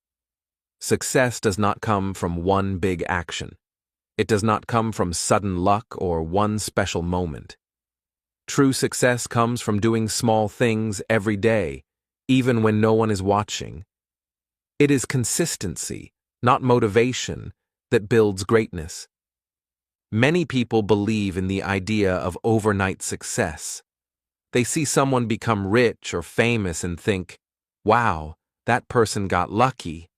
Success does not come from one big action. It does not come from sudden luck or one special moment. True success comes from doing small things every day, even when no one is watching. It is consistency, not motivation, that builds greatness. Many people believe in the idea of overnight success. They see someone become rich or famous and think, wow, that person got lucky.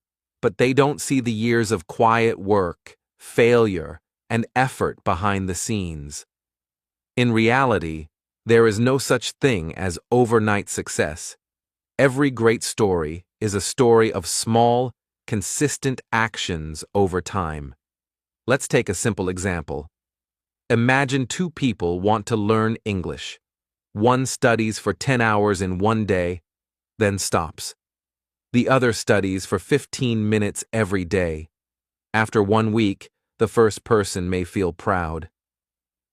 But they don't see the years of quiet work, failure, and effort behind the scenes. In reality, there is no such thing as overnight success. Every great story is a story of small, consistent actions over time. Let's take a simple example. Imagine two people want to learn English. One studies for 10 hours in one day, then stops. The other studies for 15 minutes every day. After 1 week, the first person may feel proud.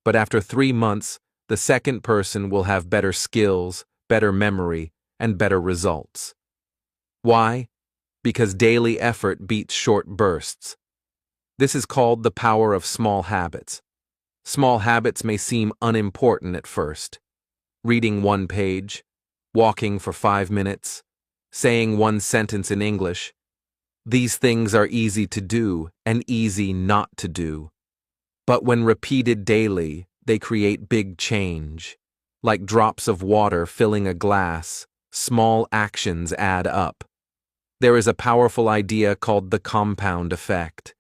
But after 3 months, the second person will have better skills, better memory, and better results. Why? Because daily effort beats short bursts. This is called the power of small habits. Small habits may seem unimportant at first. Reading one page, walking for 5 minutes, saying one sentence in English. These things are easy to do and easy not to do. But when repeated daily, they create big change. Like drops of water filling a glass, small actions add up. There is a powerful idea called the compound effect.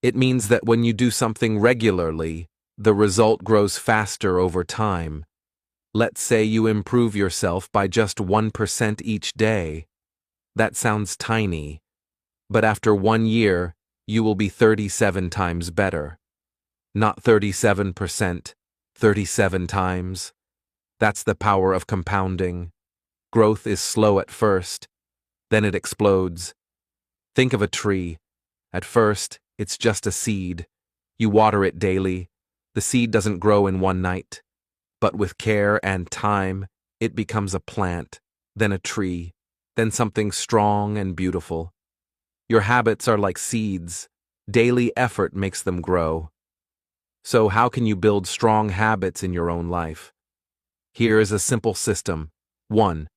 It means that when you do something regularly, the result grows faster over time. Let's say you improve yourself by just 1% each day. That sounds tiny, but after 1 year, you will be 37 times better. Not 37%, 37 times. That's the power of compounding. Growth is slow at first, then it explodes. Think of a tree. At first, it's just a seed. You water it daily. The seed doesn't grow in one night. But with care and time, it becomes a plant, then a tree, then something strong and beautiful. Your habits are like seeds. Daily effort makes them grow. So how can you build strong habits in your own life? Here is a simple system. 1.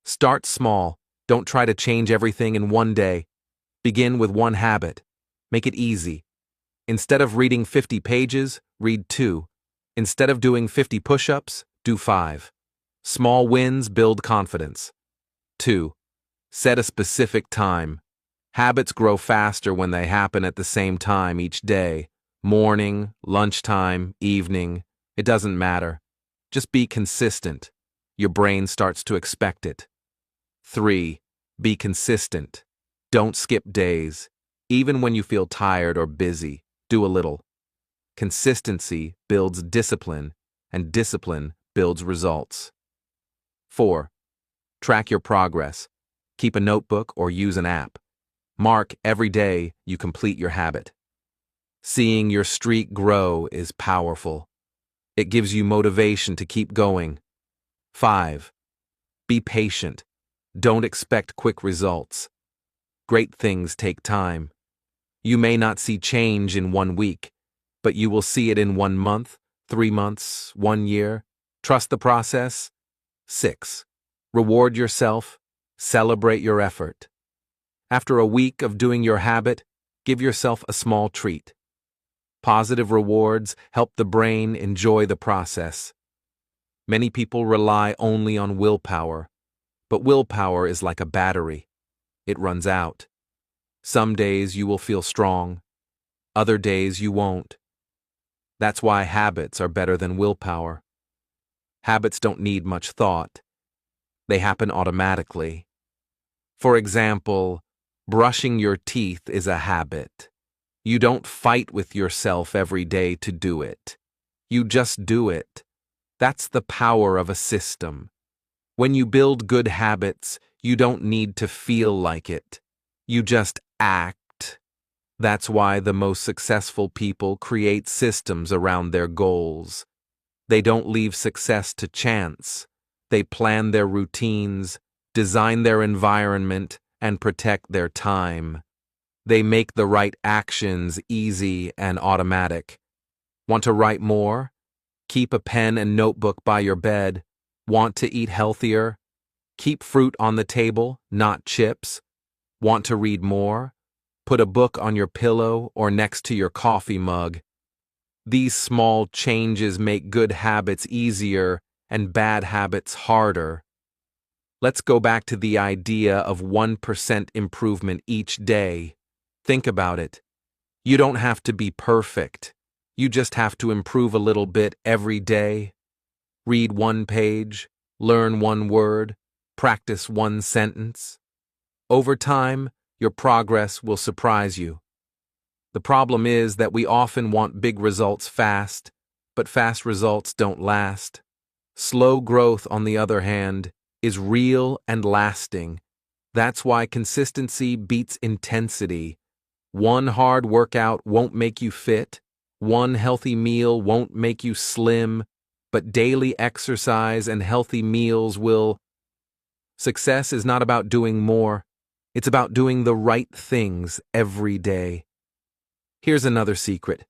Start small. Don't try to change everything in one day. Begin with one habit. Make it easy. Instead of reading 50 pages, read 2. Instead of doing 50 push-ups, do 5. Small wins build confidence. 2. Set a specific time. Habits grow faster when they happen at the same time each day. Morning, lunchtime, evening, it doesn't matter. Just be consistent. Your brain starts to expect it. 3. Be consistent. Don't skip days. Even when you feel tired or busy, do a little. Consistency builds discipline, and discipline builds results. 4. Track your progress. Keep a notebook or use an app. Mark every day you complete your habit. Seeing your streak grow is powerful. It gives you motivation to keep going. 5. Be patient. Don't expect quick results. Great things take time. You may not see change in 1 week, but you will see it in 1 month, 3 months, 1 year. Trust the process. 6. Reward yourself. Celebrate your effort. After a week of doing your habit, give yourself a small treat. Positive rewards help the brain enjoy the process. Many people rely only on willpower, but willpower is like a battery. It runs out. Some days you will feel strong. Other days you won't. That's why habits are better than willpower. Habits don't need much thought. They happen automatically. For example, brushing your teeth is a habit. You don't fight with yourself every day to do it. You just do it. That's the power of a system. When you build good habits, you don't need to feel like it. You just act. That's why the most successful people create systems around their goals. They don't leave success to chance. They plan their routines, design their environment, and protect their time. They make the right actions easy and automatic. Want to write more? Keep a pen and notebook by your bed. Want to eat healthier? Keep fruit on the table, not chips. Want to read more? Put a book on your pillow or next to your coffee mug. These small changes make good habits easier and bad habits harder. Let's go back to the idea of 1% improvement each day. Think about it. You don't have to be perfect. You just have to improve a little bit every day. Read one page, learn one word, practice one sentence. Over time, your progress will surprise you. The problem is that we often want big results fast, but fast results don't last. Slow growth, on the other hand, is real and lasting. That's why consistency beats intensity. One hard workout won't make you fit. One healthy meal won't make you slim, but daily exercise and healthy meals will. Success is not about doing more. It's about doing the right things every day. Here's another secret.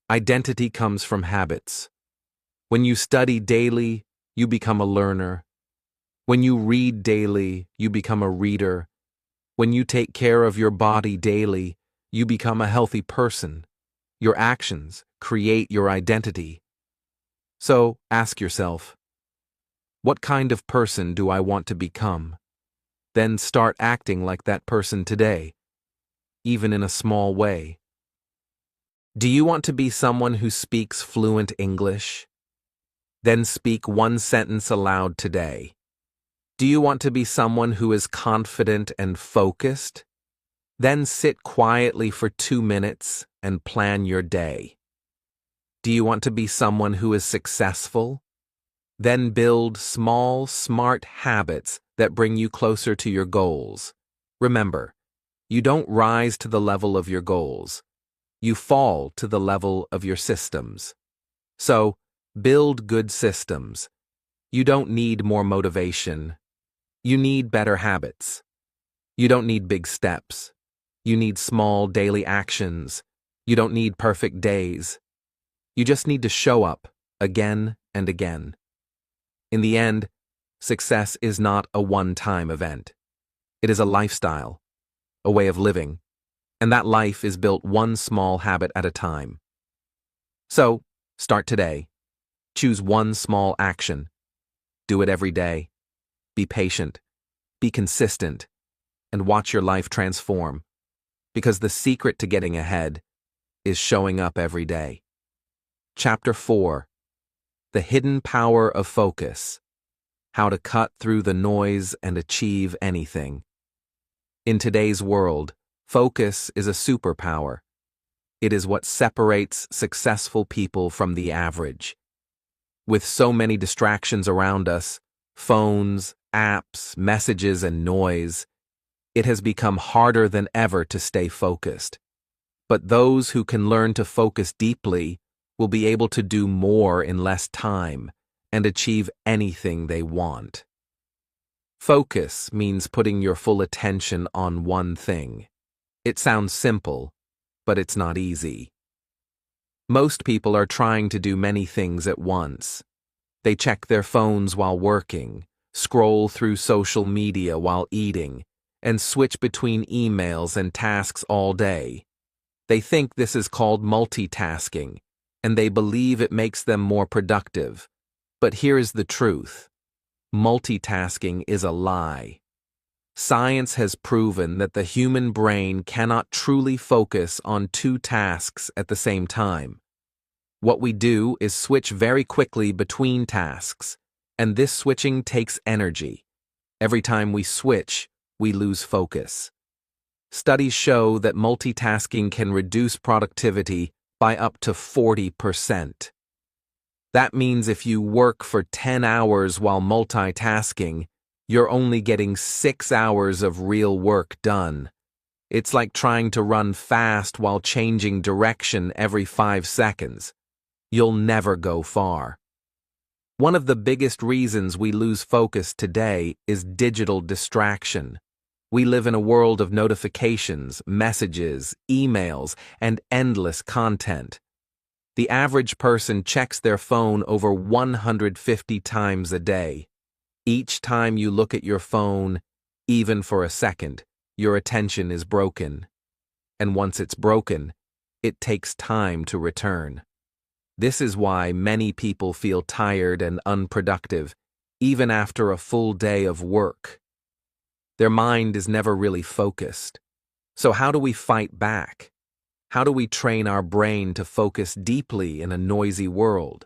Identity comes from habits. When you study daily, you become a learner. When you read daily, you become a reader. When you take care of your body daily, you become a healthy person. Your actions create your identity. So ask yourself, what kind of person do I want to become? Then start acting like that person today, even in a small way. Do you want to be someone who speaks fluent English? Then speak one sentence aloud today. Do you want to be someone who is confident and focused? Then sit quietly for 2 minutes and plan your day. Do you want to be someone who is successful? Then build small, smart habits that bring you closer to your goals. Remember, you don't rise to the level of your goals. You fall to the level of your systems. So, build good systems. You don't need more motivation. You need better habits. You don't need big steps. You need small daily actions. You don't need perfect days. You just need to show up again and again. In the end, success is not a one-time event. It is a lifestyle, a way of living, and that life is built one small habit at a time. So, start today. Choose one small action. Do it every day. Be patient. Be consistent. And watch your life transform. Because the secret to getting ahead is showing up every day. Chapter 4. The Hidden Power of Focus. How to cut through the noise and achieve anything. In today's world, focus is a superpower. It is what separates successful people from the average. With so many distractions around us, phones, apps, messages, and noise, it has become harder than ever to stay focused. But those who can learn to focus deeply will be able to do more in less time and achieve anything they want. Focus means putting your full attention on one thing. It sounds simple, but it's not easy. Most people are trying to do many things at once. They check their phones while working, scroll through social media while eating, and switch between emails and tasks all day. They think this is called multitasking, and they believe it makes them more productive. But here is the truth. Multitasking is a lie. Science has proven that the human brain cannot truly focus on 2 tasks at the same time. What we do is switch very quickly between tasks, and this switching takes energy. Every time we switch, we lose focus. Studies show that multitasking can reduce productivity by up to 40%. That means if you work for 10 hours while multitasking, you're only getting 6 hours of real work done. It's like trying to run fast while changing direction every 5 seconds. You'll never go far. One of the biggest reasons we lose focus today is digital distraction. We live in a world of notifications, messages, emails, and endless content. The average person checks their phone over 150 times a day. Each time you look at your phone, even for a second, your attention is broken. And once it's broken, it takes time to return. This is why many people feel tired and unproductive, even after a full day of work. Their mind is never really focused. So how do we fight back? How do we train our brain to focus deeply in a noisy world?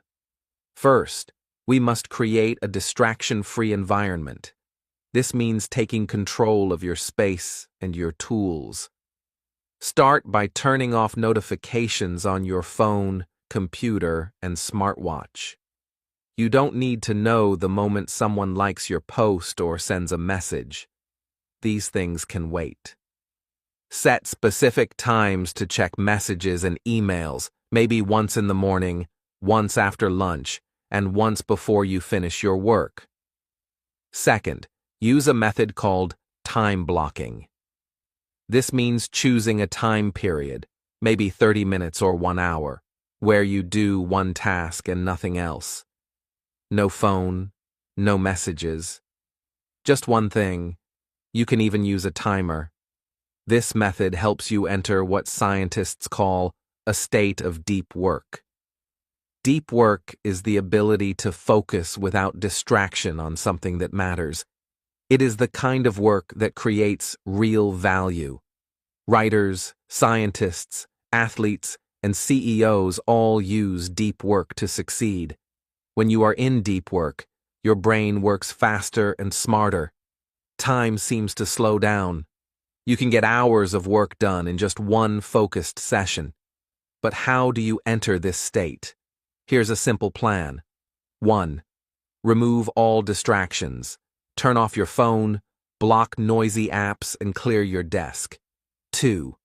First, we must create a distraction-free environment. This means taking control of your space and your tools. Start by turning off notifications on your phone, computer, and smartwatch. You don't need to know the moment someone likes your post or sends a message. These things can wait. Set specific times to check messages and emails, maybe once in the morning, once after lunch, and once before you finish your work. Second, use a method called time blocking. This means choosing a time period, maybe 30 minutes or 1 hour, where you do one task and nothing else. No phone, no messages. Just one thing. You can even use a timer. This method helps you enter what scientists call a state of deep work. Deep work is the ability to focus without distraction on something that matters. It is the kind of work that creates real value. Writers, scientists, athletes, and CEOs all use deep work to succeed. When you are in deep work, your brain works faster and smarter. Time seems to slow down. You can get hours of work done in just one focused session. But how do you enter this state? Here's a simple plan. 1. Remove all distractions. Turn off your phone, block noisy apps, and clear your desk. 2.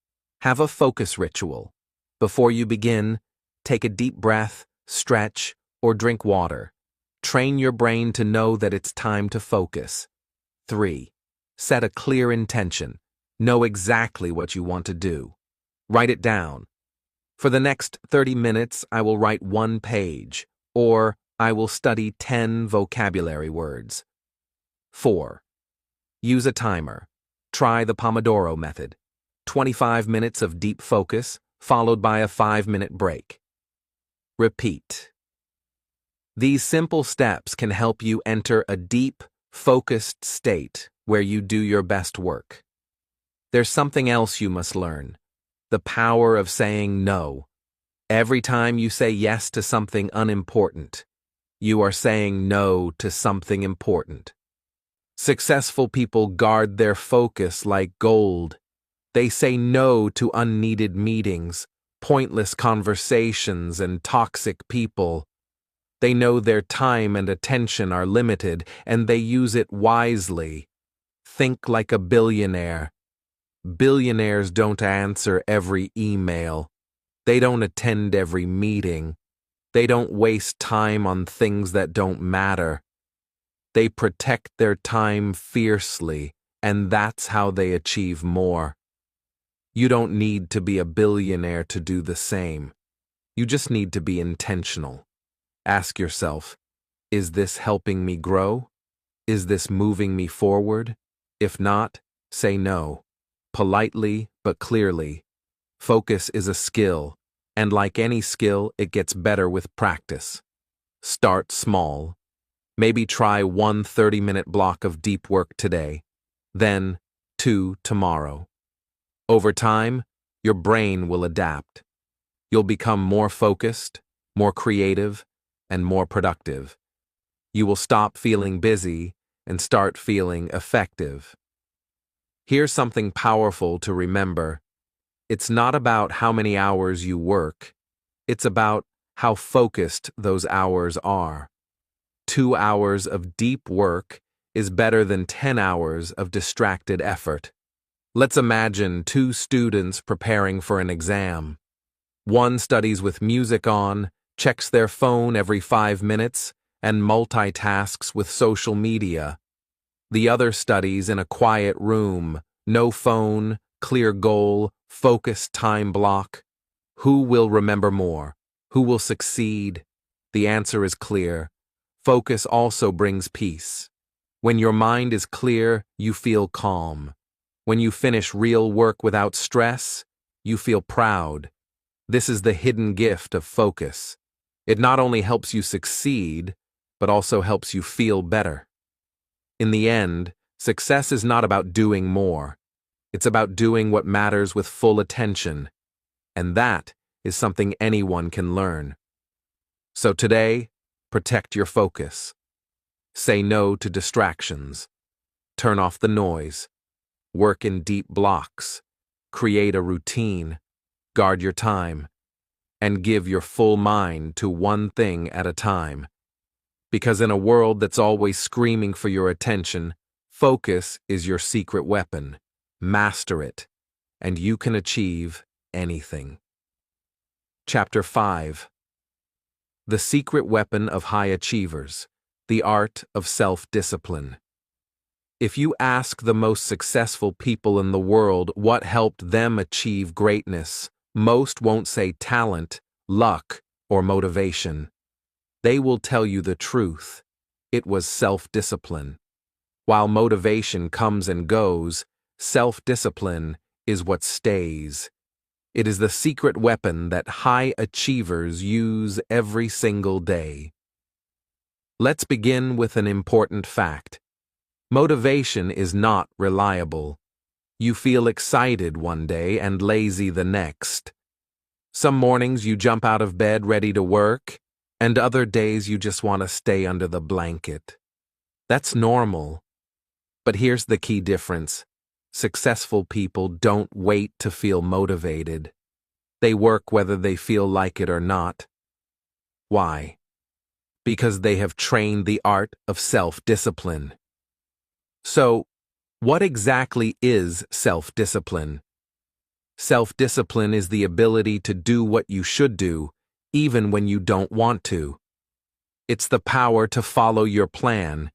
Have a focus ritual. Before you begin, take a deep breath, stretch, or drink water. Train your brain to know that it's time to focus. 3. Set a clear intention. Know exactly what you want to do. Write it down. For the next 30 minutes, I will write 1 page, or I will study 10 vocabulary words. 4. Use a timer. Try the Pomodoro method. 25 minutes of deep focus, followed by a 5-minute break. Repeat. These simple steps can help you enter a deep, focused state where you do your best work. There's something else you must learn. The power of saying no. Every time you say yes to something unimportant, you are saying no to something important. Successful people guard their focus like gold. They say no to unneeded meetings, pointless conversations, and toxic people. They know their time and attention are limited, and they use it wisely. Think like a billionaire. Billionaires don't answer every email. They don't attend every meeting. They don't waste time on things that don't matter. They protect their time fiercely, and that's how they achieve more. You don't need to be a billionaire to do the same. You just need to be intentional. Ask yourself, is this helping me grow? Is this moving me forward? If not, say no. Politely but clearly. Focus is a skill, and like any skill, it gets better with practice. Start small. Maybe try 1 30-minute block of deep work today, then 2 tomorrow. Over time, your brain will adapt. You'll become more focused, more creative, and more productive. You will stop feeling busy and start feeling effective. Here's something powerful to remember. It's not about how many hours you work. It's about how focused those hours are. 2 hours of deep work is better than 10 hours of distracted effort. Let's imagine two students preparing for an exam. One studies with music on, checks their phone every 5 minutes, and multitasks with social media. The other studies in a quiet room, no phone, clear goal, focused time block. Who will remember more? Who will succeed? The answer is clear. Focus also brings peace. When your mind is clear, you feel calm. When you finish real work without stress, you feel proud. This is the hidden gift of focus. It not only helps you succeed, but also helps you feel better. In the end, success is not about doing more. It's about doing what matters with full attention. And that is something anyone can learn. So today, protect your focus. Say no to distractions. Turn off the noise. Work in deep blocks. Create a routine. Guard your time. And give your full mind to one thing at a time. Because in a world that's always screaming for your attention, focus is your secret weapon. Master it, and you can achieve anything. Chapter 5. The Secret Weapon of High Achievers, the Art of Self-Discipline. If you ask the most successful people in the world what helped them achieve greatness, most won't say talent, luck, or motivation. They will tell you the truth. It was self-discipline. While motivation comes and goes, self-discipline is what stays. It is the secret weapon that high achievers use every single day. Let's begin with an important fact. Motivation is not reliable. You feel excited one day and lazy the next. Some mornings you jump out of bed ready to work, and other days you just want to stay under the blanket. That's normal. But here's the key difference. Successful people don't wait to feel motivated. They work whether they feel like it or not. Why? Because they have trained the art of self-discipline. So, what exactly is self-discipline? Self-discipline is the ability to do what you should do, even when you don't want to. It's the power to follow your plan,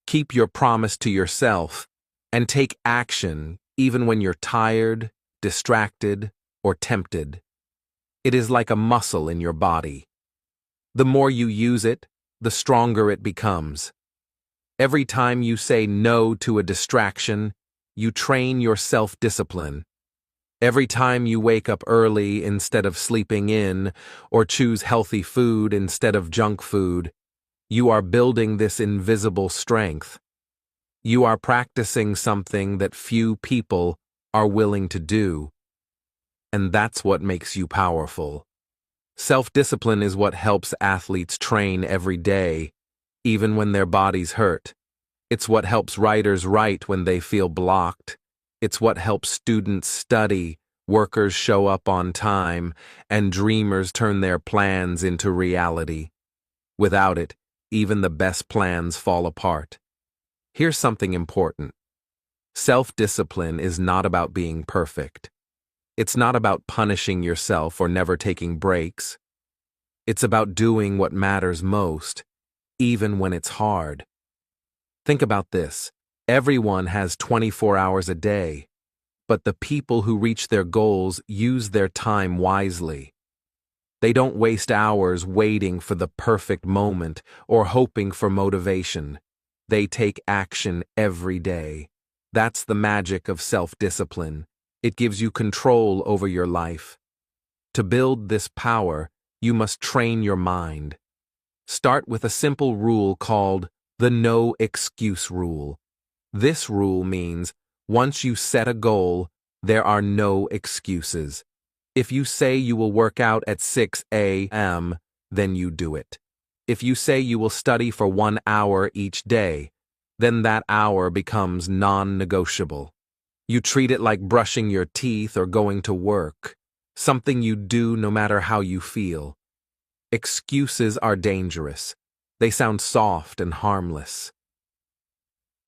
keep your promise to yourself, and take action even when you're tired, distracted, or tempted. It is like a muscle in your body. The more you use it, the stronger it becomes. Every time you say no to a distraction, you train your self-discipline. Every time you wake up early instead of sleeping in, or choose healthy food instead of junk food, you are building this invisible strength. You are practicing something that few people are willing to do. And that's what makes you powerful. Self-discipline is what helps athletes train every day, even when their bodies hurt. It's what helps writers write when they feel blocked. It's what helps students study, workers show up on time, and dreamers turn their plans into reality. Without it, even the best plans fall apart. Here's something important. Self-discipline is not about being perfect. It's not about punishing yourself or never taking breaks. It's about doing what matters most, even when it's hard. Think about this. Everyone has 24 hours a day, but the people who reach their goals use their time wisely. They don't waste hours waiting for the perfect moment or hoping for motivation. They take action every day. That's the magic of self-discipline. It gives you control over your life. To build this power, you must train your mind. Start with a simple rule called the no excuse rule. This rule means once you set a goal, there are no excuses. If you say you will work out at 6 a.m., then you do it. If you say you will study for 1 hour each day, then that hour becomes non-negotiable. You treat it like brushing your teeth or going to work, something you do no matter how you feel. Excuses are dangerous. They sound soft and harmless.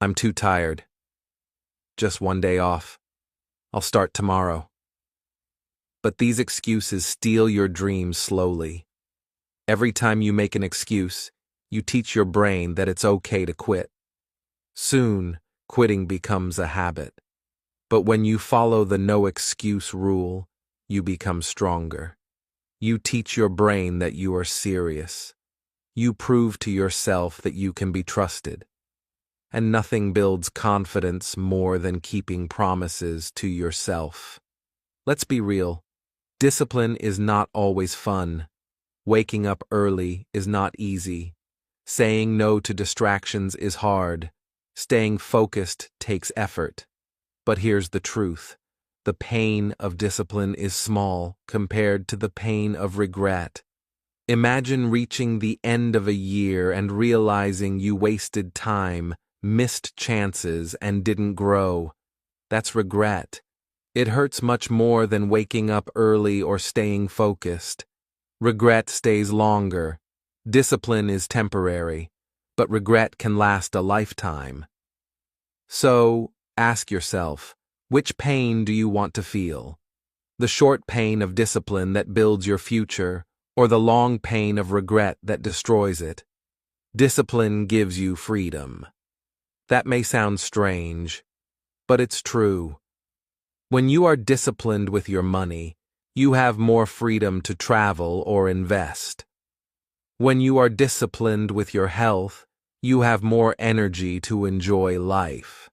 I'm too tired. Just one day off. I'll start tomorrow. But these excuses steal your dreams slowly. Every time you make an excuse, you teach your brain that it's okay to quit. Soon, quitting becomes a habit. But when you follow the no excuse rule, you become stronger. You teach your brain that you are serious. You prove to yourself that you can be trusted. And nothing builds confidence more than keeping promises to yourself. Let's be real. Discipline is not always fun. Waking up early is not easy. Saying no to distractions is hard. Staying focused takes effort. But here's the truth. The pain of discipline is small compared to the pain of regret. Imagine reaching the end of a year and realizing you wasted time, missed chances, and didn't grow. That's regret. It hurts much more than waking up early or staying focused. Regret stays longer. Discipline is temporary, but regret can last a lifetime. So, ask yourself, which pain do you want to feel? The short pain of discipline that builds your future, or the long pain of regret that destroys it? Discipline gives you freedom. That may sound strange, but it's true. When you are disciplined with your money, you have more freedom to travel or invest. When you are disciplined with your health, you have more energy to enjoy life.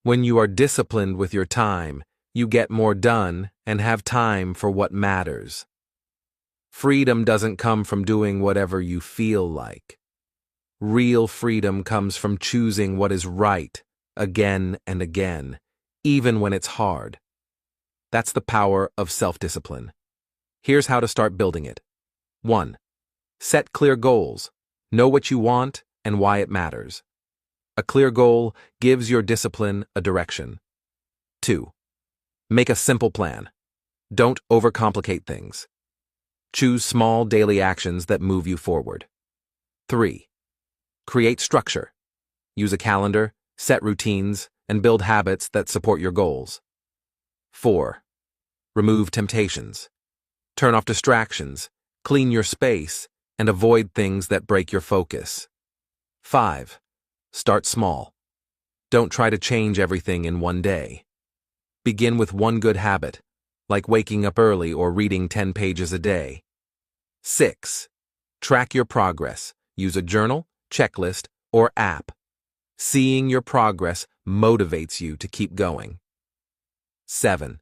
When you are disciplined with your time, you get more done and have time for what matters. Freedom doesn't come from doing whatever you feel like. Real freedom comes from choosing what is right again and again, even when it's hard. That's the power of self-discipline. Here's how to start building it. 1. Set clear goals. Know what you want and why it matters. A clear goal gives your discipline a direction. 2. Make a simple plan. Don't overcomplicate things. Choose small daily actions that move you forward. 3. Create structure. Use a calendar, set routines, and build habits that support your goals. 4. Remove temptations. Turn off distractions, clean your space, and avoid things that break your focus. 5. Start small. Don't try to change everything in one day. Begin with one good habit, like waking up early or reading 10 pages a day. 6. Track your progress. Use a journal, checklist, or app. Seeing your progress motivates you to keep going. 7.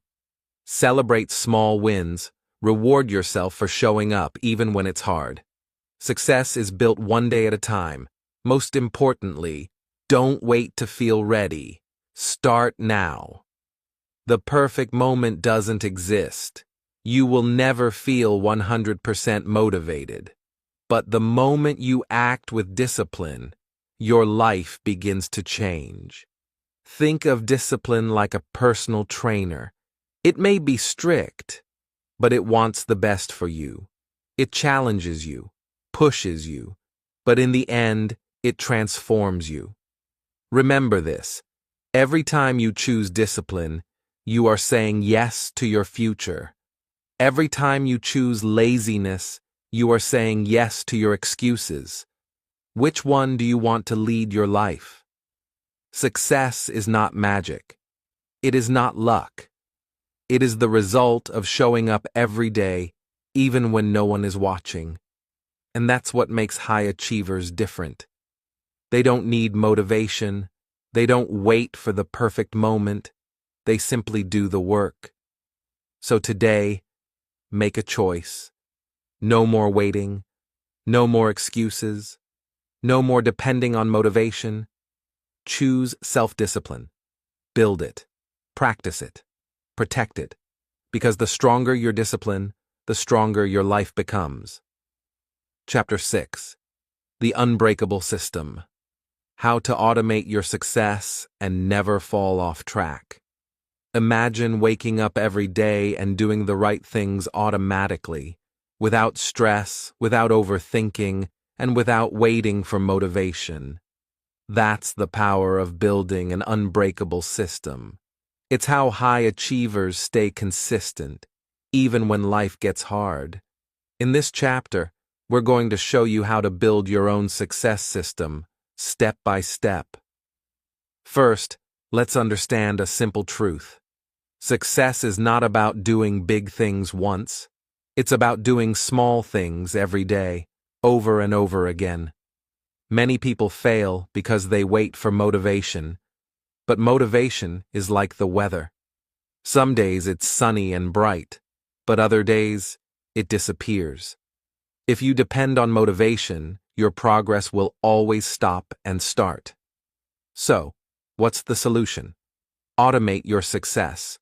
Celebrate small wins. Reward yourself for showing up even when it's hard. Success is built one day at a time. Most importantly, don't wait to feel ready. Start now. The perfect moment doesn't exist. You will never feel 100% motivated. But the moment you act with discipline, your life begins to change. Think of discipline like a personal trainer. It may be strict, but it wants the best for you. It challenges you, pushes you, but in the end, it transforms you. Remember this. Every time you choose discipline, you are saying yes to your future. Every time you choose laziness, you are saying yes to your excuses. Which one do you want to lead your life? Success is not magic. It is not luck. It is the result of showing up every day, even when no one is watching. And that's what makes high achievers different. They don't need motivation. They don't wait for the perfect moment. They simply do the work. So today, make a choice. No more waiting. No more excuses. No more depending on motivation. Choose self-discipline. Build it. Practice it. Protect it. Because the stronger your discipline, the stronger your life becomes. Chapter 6. The Unbreakable System. How to automate your success and never fall off track. Imagine waking up every day and doing the right things automatically. without stress, without overthinking, and without waiting for motivation. That's the power of building an unbreakable system. It's how high achievers stay consistent, even when life gets hard. In this chapter, we're going to show you how to build your own success system, step by step. First, let's understand a simple truth. Success is not about doing big things once. It's about doing small things every day, over and over again. Many people fail because they wait for motivation, but motivation is like the weather. Some days it's sunny and bright, but other days it disappears. If you depend on motivation, your progress will always stop and start. So, what's the solution? Automate your success.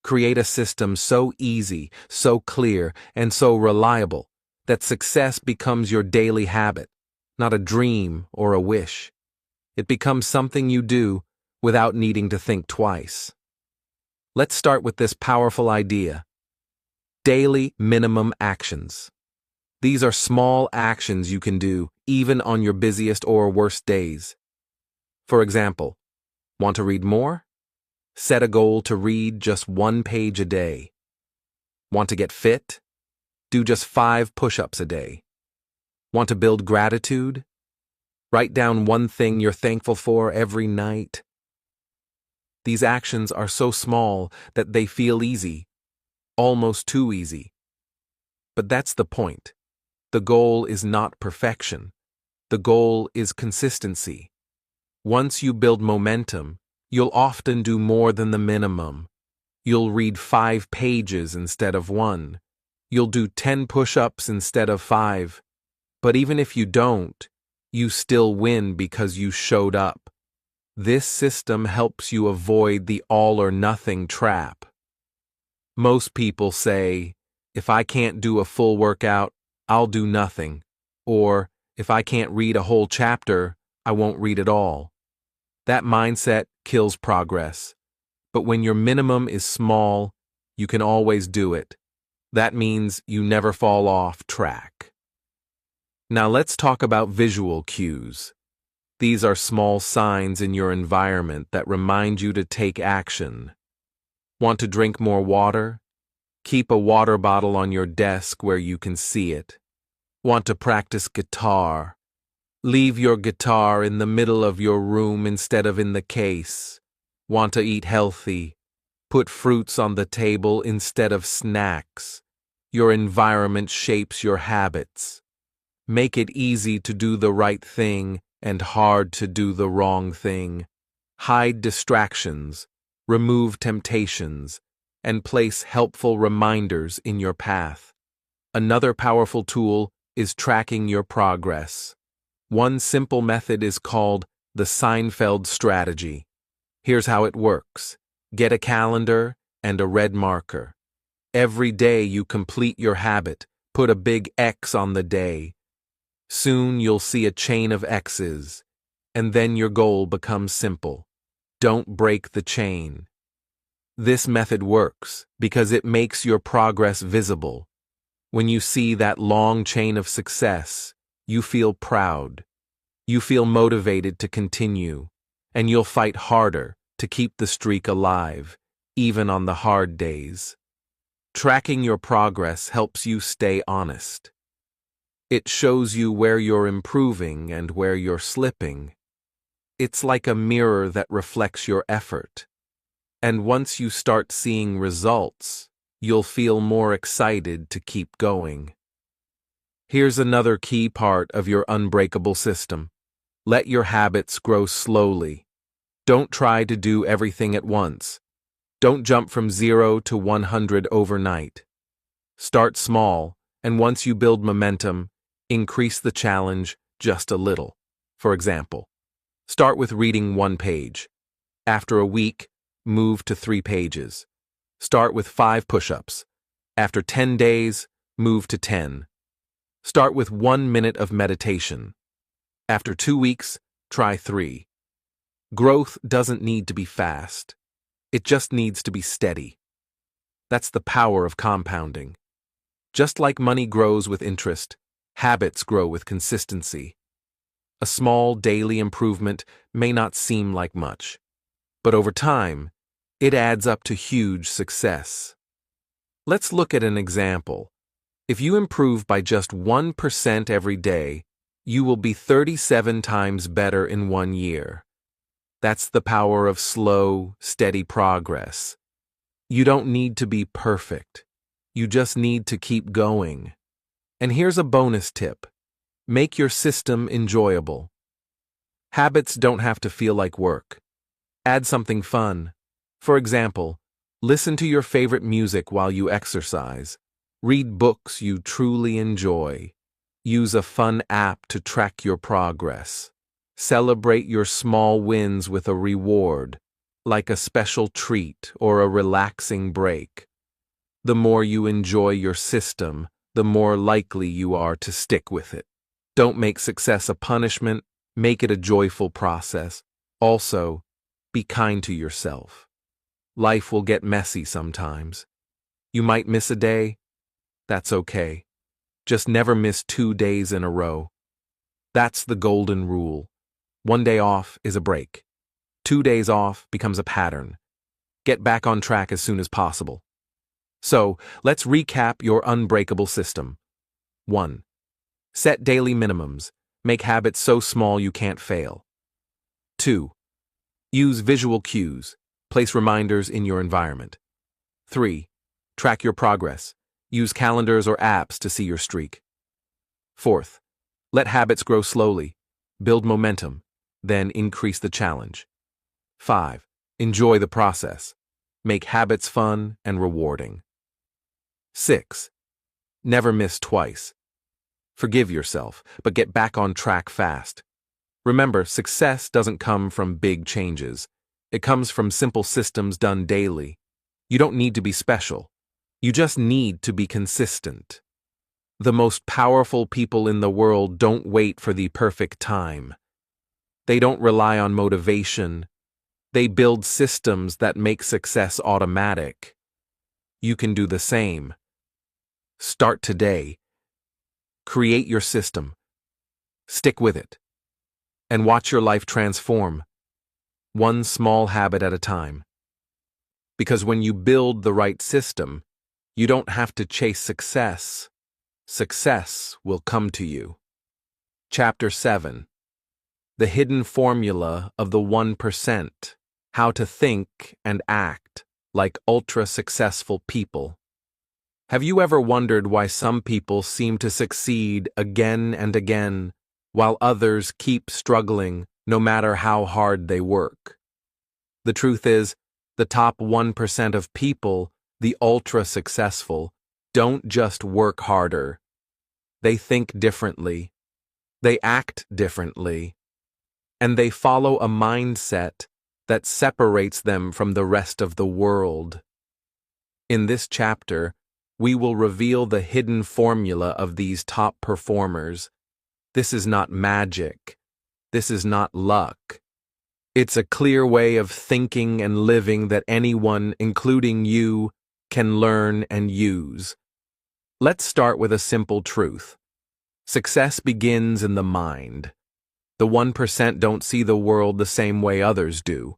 Create a system so easy, so clear, and so reliable that success becomes your daily habit, not a dream or a wish. It becomes something you do without needing to think twice. Let's start with this powerful idea. Daily minimum actions. These are small actions you can do even on your busiest or worst days. For example, want to read more? Set a goal to read just 1 page a day. Want to get fit? Do just 5 push-ups a day. Want to build gratitude? Write down one thing you're thankful for every night. These actions are so small that they feel easy, almost too easy. But that's the point. The goal is not perfection. The goal is consistency. Once you build momentum, you'll often do more than the minimum. You'll read 5 pages instead of 1. You'll do 10 push-ups instead of 5. But even if you don't, you still win because you showed up. This system helps you avoid the all-or-nothing trap. Most people say, if I can't do a full workout, I'll do nothing. Or, if I can't read a whole chapter, I won't read at all. That mindset kills progress. But when your minimum is small, you can always do it. That means you never fall off track. Now let's talk about visual cues. These are small signs in your environment that remind you to take action. Want to drink more water? Keep a water bottle on your desk where you can see it. Want to practice guitar? Leave your guitar in the middle of your room instead of in the case. Want to eat healthy? Put fruits on the table instead of snacks. Your environment shapes your habits. Make it easy to do the right thing and hard to do the wrong thing. Hide distractions, remove temptations, and place helpful reminders in your path. Another powerful tool is tracking your progress. One simple method is called the Seinfeld strategy. Here's how it works. Get a calendar and a red marker. Every day you complete your habit, put a big X on the day. Soon you'll see a chain of X's, and then your goal becomes simple. Don't break the chain. This method works because it makes your progress visible. When you see that long chain of success, you feel proud. You feel motivated to continue, and you'll fight harder to keep the streak alive, even on the hard days. Tracking your progress helps you stay honest. It shows you where you're improving and where you're slipping. It's like a mirror that reflects your effort. And once you start seeing results, you'll feel more excited to keep going. Here's another key part of your unbreakable system. Let your habits grow slowly. Don't try to do everything at once. Don't jump from 0 to 100 overnight. Start small, and once you build momentum, increase the challenge just a little. For example, start with reading 1 page. After a week, move to 3 pages. Start with 5 push-ups. After 10 days, move to 10. Start with 1 minute of meditation. After 2 weeks, try 3. Growth doesn't need to be fast. It just needs to be steady. That's the power of compounding. Just like money grows with interest, habits grow with consistency. A small daily improvement may not seem like much, but over time, it adds up to huge success. Let's look at an example. If you improve by just 1% every day, you will be 37 times better in 1 year. That's the power of slow, steady progress. You don't need to be perfect. You just need to keep going. And here's a bonus tip. Make your system enjoyable. Habits don't have to feel like work. Add something fun. For example, listen to your favorite music while you exercise. Read books you truly enjoy. Use a fun app to track your progress. Celebrate your small wins with a reward, like a special treat or a relaxing break. The more you enjoy your system, the more likely you are to stick with it. Don't make success a punishment, make it a joyful process. Also, be kind to yourself. Life will get messy sometimes. You might miss a day. That's okay. Just never miss 2 days in a row. That's the golden rule. 1 day off is a break. 2 days off becomes a pattern. Get back on track as soon as possible. So, let's recap your unbreakable system. 1. Set daily minimums. Make habits so small you can't fail. 2. Use visual cues. Place reminders in your environment. 3. Track your progress. Use calendars or apps to see your streak. 4th, let habits grow slowly. Build momentum, then increase the challenge. 5. Enjoy the process. Make habits fun and rewarding. 6. Never miss twice. Forgive yourself, but get back on track fast. Remember, success doesn't come from big changes. It comes from simple systems done daily. You don't need to be special. You just need to be consistent. The most powerful people in the world don't wait for the perfect time. They don't rely on motivation. They build systems that make success automatic. You can do the same. Start today. Create your system. Stick with it. And watch your life transform. One small habit at a time. Because when you build the right system, you don't have to chase success. Success will come to you. Chapter 7. The Hidden Formula of the 1%. How to think and act like ultra-successful people. Have you ever wondered why some people seem to succeed again and again, while others keep struggling no matter how hard they work? The truth is, the top 1% of people, the ultra-successful, don't just work harder. They think differently. They act differently. And they follow a mindset that separates them from the rest of the world. In this chapter, we will reveal the hidden formula of these top performers. This is not magic. This is not luck. It's a clear way of thinking and living that anyone, including you, can learn and use. Let's start with a simple truth. Success begins in the mind. The 1% don't see the world the same way others do.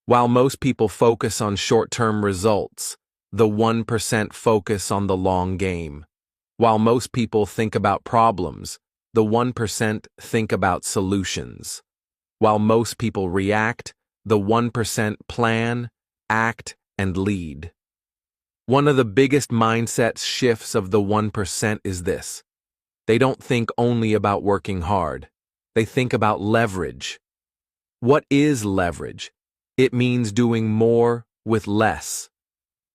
While most people focus on short-term results, the 1% focus on the long game. While most people think about problems, the 1% think about solutions. While most people react, the 1% plan, act, and lead. One of the biggest mindset shifts of the 1% is this. They don't think only about working hard. They think about leverage. What is leverage? It means doing more with less.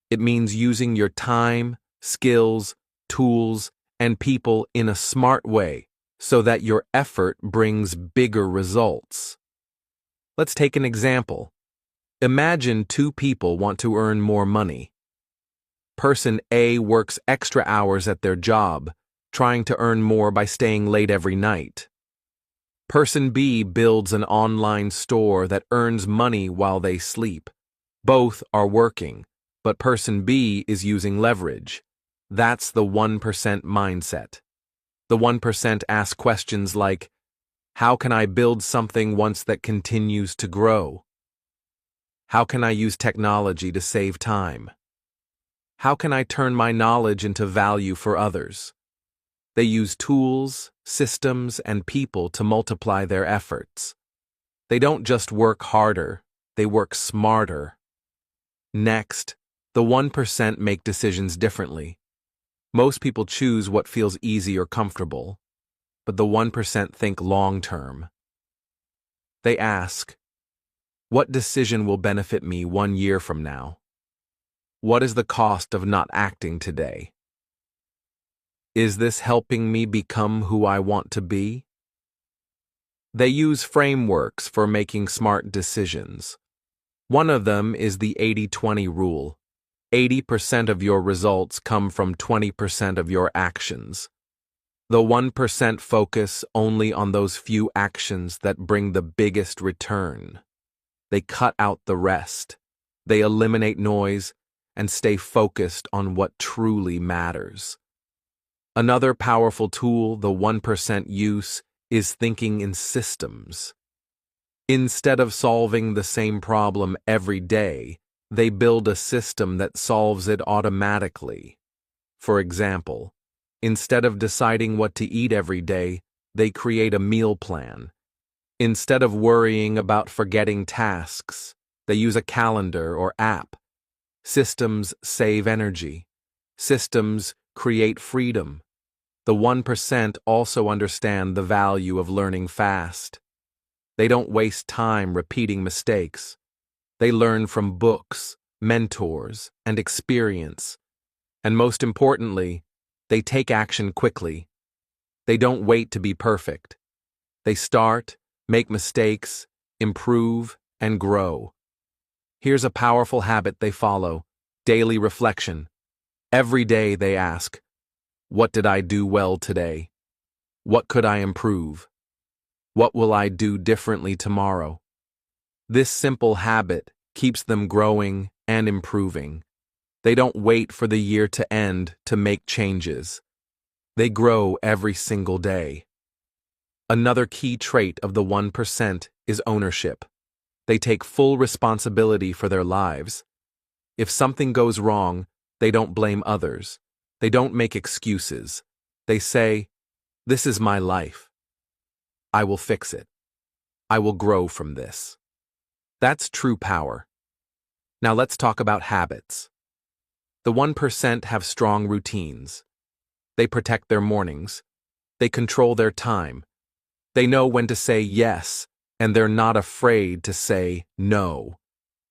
It means using your time, skills, tools, and people in a smart way so that your effort brings bigger results. Let's take an example. Imagine 2 people want to earn more money. Person A works extra hours at their job, trying to earn more by staying late every night. Person B builds an online store that earns money while they sleep. Both are working, but person B is using leverage. That's the 1% mindset. The 1% ask questions like, how can I build something once that continues to grow? How can I use technology to save time? How can I turn my knowledge into value for others? They use tools, systems, and people to multiply their efforts. They don't just work harder, they work smarter. Next, the 1% make decisions differently. Most people choose what feels easy or comfortable, but the 1% think long-term. They ask, what decision will benefit me 1 year from now? What is the cost of not acting today? Is this helping me become who I want to be? They use frameworks for making smart decisions. One of them is the 80-20 rule. 80% of your results come from 20% of your actions. The 1% focus only on those few actions that bring the biggest return. They cut out the rest. They eliminate noise and stay focused on what truly matters. Another powerful tool the 1% use is thinking in systems. Instead of solving the same problem every day, they build a system that solves it automatically. For example, instead of deciding what to eat every day, they create a meal plan. Instead of worrying about forgetting tasks, they use a calendar or app. Systems save energy. Systems create freedom. The 1% also understand the value of learning fast. They don't waste time repeating mistakes. They learn from books, mentors, and experience. And most importantly, they take action quickly. They don't wait to be perfect. They start, make mistakes, improve, and grow. Here's a powerful habit they follow: daily reflection. Every day they ask, what did I do well today? What could I improve? What will I do differently tomorrow? This simple habit keeps them growing and improving. They don't wait for the year to end to make changes. They grow every single day. Another key trait of the 1% is ownership. They take full responsibility for their lives. If something goes wrong, they don't blame others. They don't make excuses. They say, this is my life. I will fix it. I will grow from this. That's true power. Now let's talk about habits. The 1% have strong routines. They protect their mornings. They control their time. They know when to say yes, and they're not afraid to say no.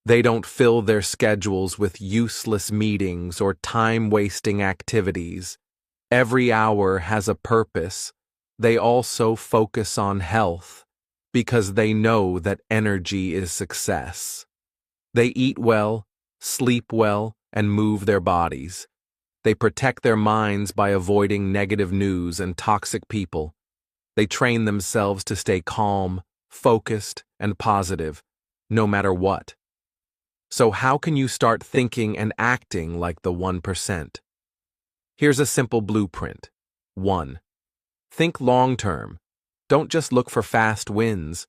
They don't fill their schedules with useless meetings or time-wasting activities. Every hour has a purpose. They also focus on health, because they know that energy is success. They eat well, sleep well, and move their bodies. They protect their minds by avoiding negative news and toxic people. They train themselves to stay calm, focused, and positive, no matter what. So how can you start thinking and acting like the 1%? Here's a simple blueprint. 1. Think long-term. Don't just look for fast wins.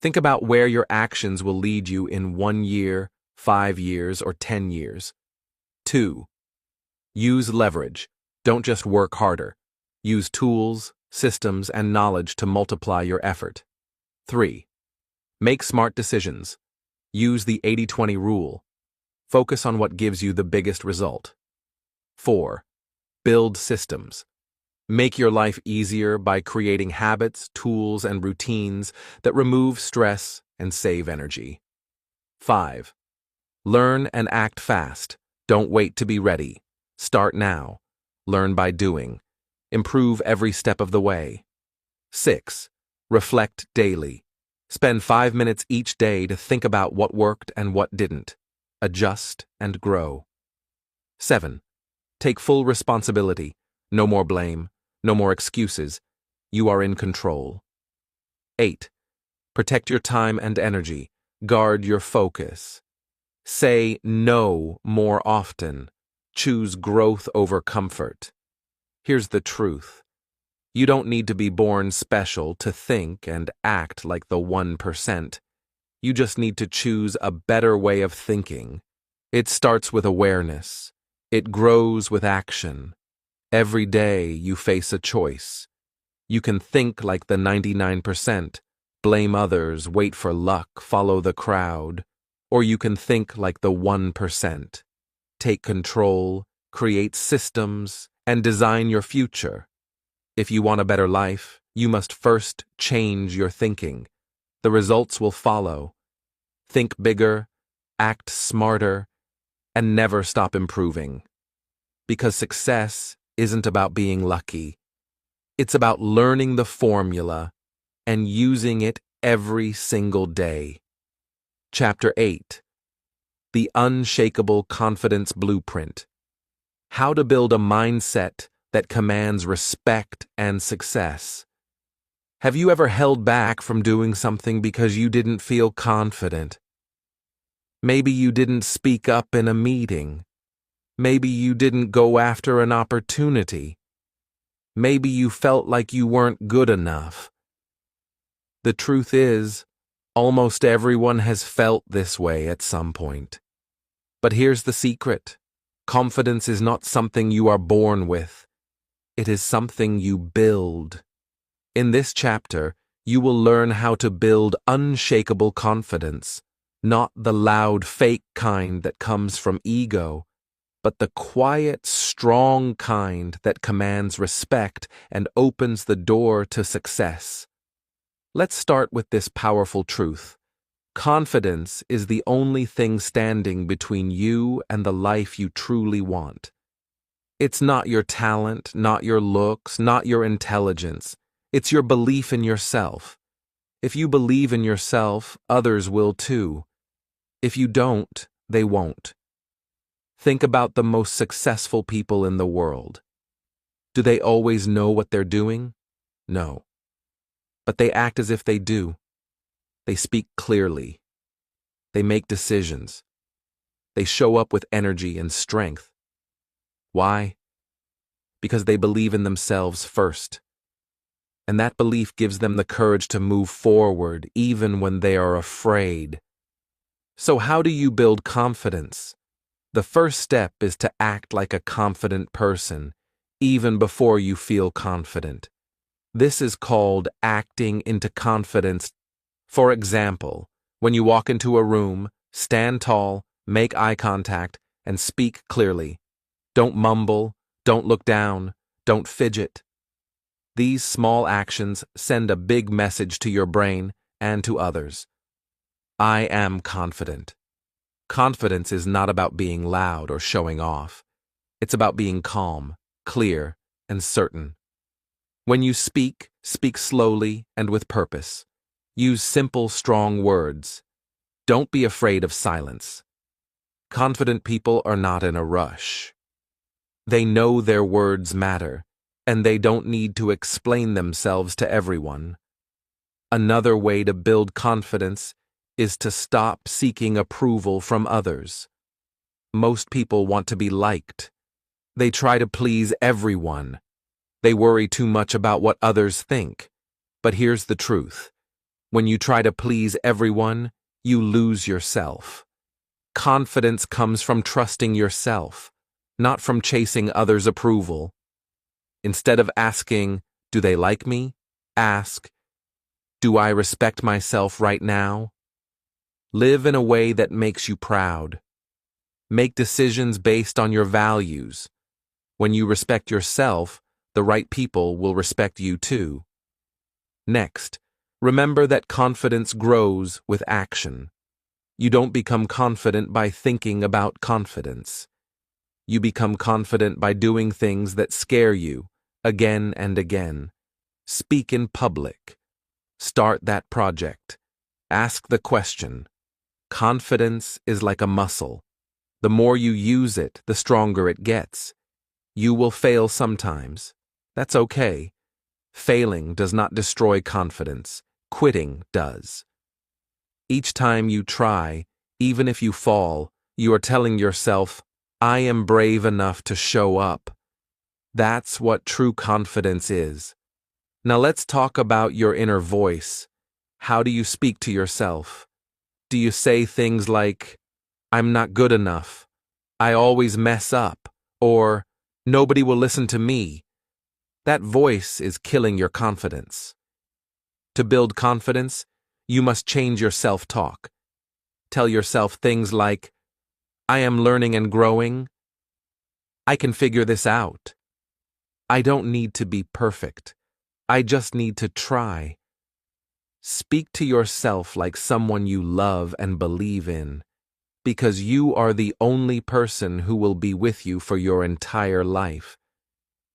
Think about where your actions will lead you in 1 year, 5 years, or 10 years. 2. Use leverage. Don't just work harder. Use tools, systems, and knowledge to multiply your effort. 3. Make smart decisions. Use the 80-20 rule. Focus on what gives you the biggest result. 4. Build systems. Make your life easier by creating habits, tools, and routines that remove stress and save energy. 5. Learn and act fast. Don't wait to be ready. Start now. Learn by doing. Improve every step of the way. 6. Reflect daily. Spend 5 minutes each day to think about what worked and what didn't. Adjust and grow. 7. Take full responsibility. No more blame. No more excuses. You are in control. 8. Protect your time and energy. Guard your focus. Say no more often. choose growth over comfort. Here's the truth. You don't need to be born special to think and act like the 1%. You just need to choose a better way of thinking. It starts with awareness. It grows with action. Every day you face a choice. You can think like the 99%, blame others, wait for luck, follow the crowd. Or you can think like the 1%. Take control, create systems, and design your future. If you want a better life, you must first change your thinking. The results will follow. Think bigger, act smarter, and never stop improving. Because success isn't about being lucky. It's about learning the formula and using it every single day. Chapter 8. The Unshakable Confidence Blueprint. How to build a mindset that commands respect and success. Have you ever held back from doing something because you didn't feel confident? Maybe you didn't speak up in a meeting. Maybe you didn't go after an opportunity. Maybe you felt like you weren't good enough. The truth is, almost everyone has felt this way at some point. But here's the secret. Confidence is not something you are born with. It is something you build. In this chapter, you will learn how to build unshakable confidence, not the loud, fake kind that comes from ego, but the quiet, strong kind that commands respect and opens the door to success. Let's start with this powerful truth. Confidence is the only thing standing between you and the life you truly want. It's not your talent, not your looks, not your intelligence. It's your belief in yourself. If you believe in yourself, others will too. If you don't, they won't. Think about the most successful people in the world. Do they always know what they're doing? No. But they act as if they do. They speak clearly. They make decisions. They show up with energy and strength. Why? Because they believe in themselves first. And that belief gives them the courage to move forward even when they are afraid. So how do you build confidence? The first step is to act like a confident person, even before you feel confident. This is called acting into confidence. For example, when you walk into a room, stand tall, make eye contact, and speak clearly. Don't mumble, don't look down, don't fidget. These small actions send a big message to your brain and to others. I am confident. Confidence is not about being loud or showing off. It's about being calm, clear, and certain. When you speak, speak slowly and with purpose. Use simple, strong words. Don't be afraid of silence. Confident people are not in a rush. They know their words matter, and they don't need to explain themselves to everyone. Another way to build confidence is to stop seeking approval from others. Most people want to be liked. They try to please everyone. They worry too much about what others think. But here's the truth. When you try to please everyone, you lose yourself. Confidence comes from trusting yourself, not from chasing others' approval. Instead of asking, "Do they like me?" ask, "Do I respect myself right now?" Live in a way that makes you proud. Make decisions based on your values. When you respect yourself, the right people will respect you too. Next, remember that confidence grows with action. You don't become confident by thinking about confidence. You become confident by doing things that scare you, again and again. Speak in public. Start that project. Ask the question. Confidence is like a muscle. The more you use it, the stronger it gets. You will fail sometimes. That's okay. Failing does not destroy confidence. Quitting does. Each time you try, even if you fall, you are telling yourself, I am brave enough to show up. That's what true confidence is. Now let's talk about your inner voice. How do you speak to yourself? Do you say things like, I'm not good enough, I always mess up, or nobody will listen to me? That voice is killing your confidence. To build confidence, you must change your self-talk. Tell yourself things like, I am learning and growing. I can figure this out. I don't need to be perfect. I just need to try. Speak to yourself like someone you love and believe in, because you are the only person who will be with you for your entire life.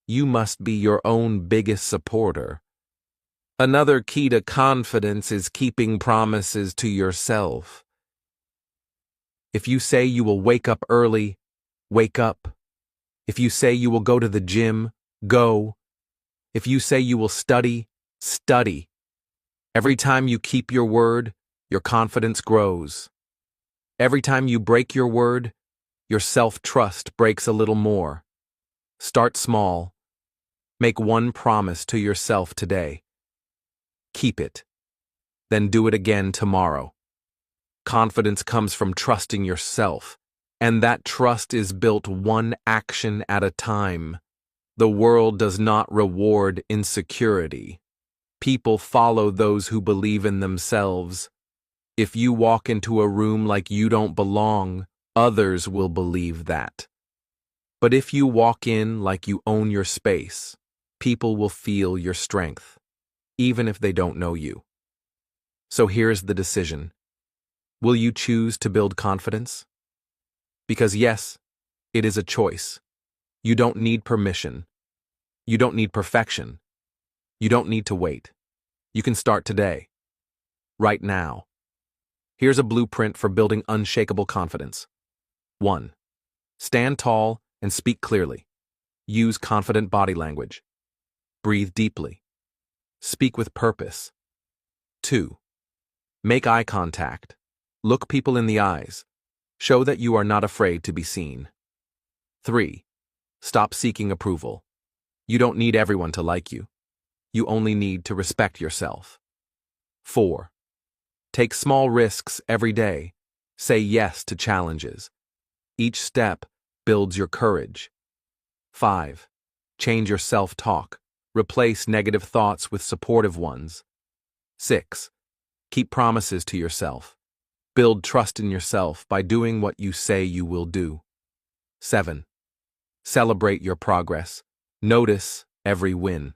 You must be your own biggest supporter. Another key to confidence is keeping promises to yourself. If you say you will wake up early, wake up. If you say you will go to the gym, go. If you say you will study, study. Every time you keep your word, your confidence grows. Every time you break your word, your self-trust breaks a little more. Start small. Make one promise to yourself today. Keep it. Then do it again tomorrow. Confidence comes from trusting yourself, and that trust is built one action at a time. The world does not reward insecurity. People follow those who believe in themselves. If you walk into a room like you don't belong, others will believe that. But if you walk in like you own your space, people will feel your strength, even if they don't know you. So here's the decision. Will you choose to build confidence? Because yes, it is a choice. You don't need permission. You don't need perfection. You don't need to wait. You can start today. Right now. Here's a blueprint for building unshakable confidence. 1. Stand tall and speak clearly. Use confident body language. Breathe deeply. Speak with purpose. 2. Make eye contact. Look people in the eyes. Show that you are not afraid to be seen. 3. Stop seeking approval. You don't need everyone to like you. You only need to respect yourself. 4. Take small risks every day. Say yes to challenges. Each step builds your courage. 5. Change your self-talk. Replace negative thoughts with supportive ones. 6. Keep promises to yourself. Build trust in yourself by doing what you say you will do. 7. Celebrate your progress. Notice every win.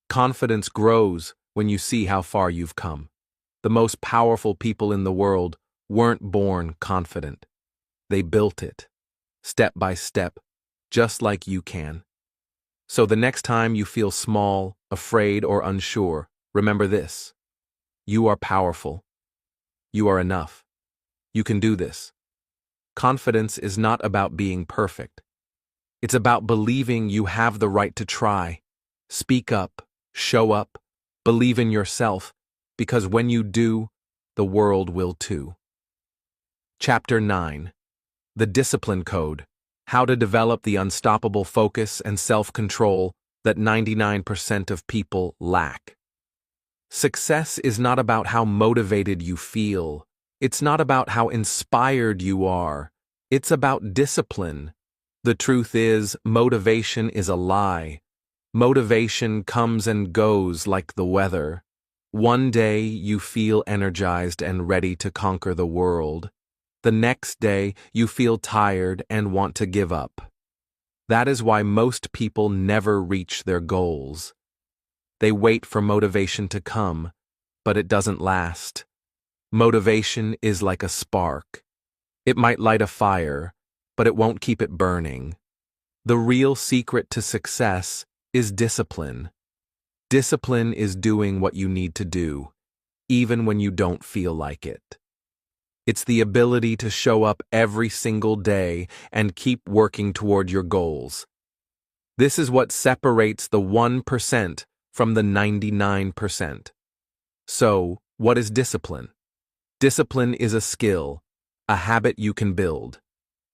Confidence grows when you see how far you've come. The most powerful people in the world weren't born confident. They built it, step by step, just like you can. So the next time you feel small, afraid, or unsure, remember this. You are powerful. You are enough. You can do this. Confidence is not about being perfect. It's about believing you have the right to try. Speak up, show up, believe in yourself, because when you do, the world will too. Chapter 9. The Discipline Code. How to develop the unstoppable focus and self-control that 99% of people lack. Success is not about how motivated you feel. It's not about how inspired you are. It's about discipline. The truth is, motivation is a lie. Motivation comes and goes like the weather. One day you feel energized and ready to conquer the world. The next day you feel tired and want to give up. That is why most people never reach their goals. They wait for motivation to come, but it doesn't last. Motivation is like a spark. It might light a fire, but it won't keep it burning. The real secret to success is discipline. Discipline is doing what you need to do, even when you don't feel like it. It's the ability to show up every single day and keep working toward your goals. This is what separates the 1% from the 99%. So, what is discipline? Discipline is a skill, a habit you can build.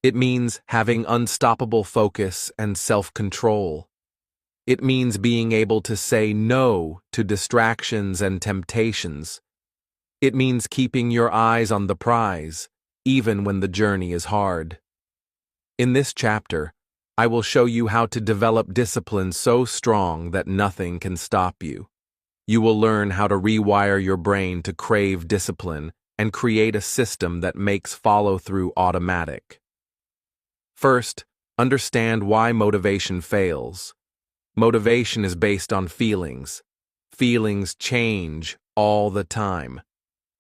It means having unstoppable focus and self-control. It means being able to say no to distractions and temptations. It means keeping your eyes on the prize, even when the journey is hard. In this chapter, I will show you how to develop discipline so strong that nothing can stop you. You will learn how to rewire your brain to crave discipline and create a system that makes follow-through automatic. First, understand why motivation fails. Motivation is based on feelings. Feelings change all the time.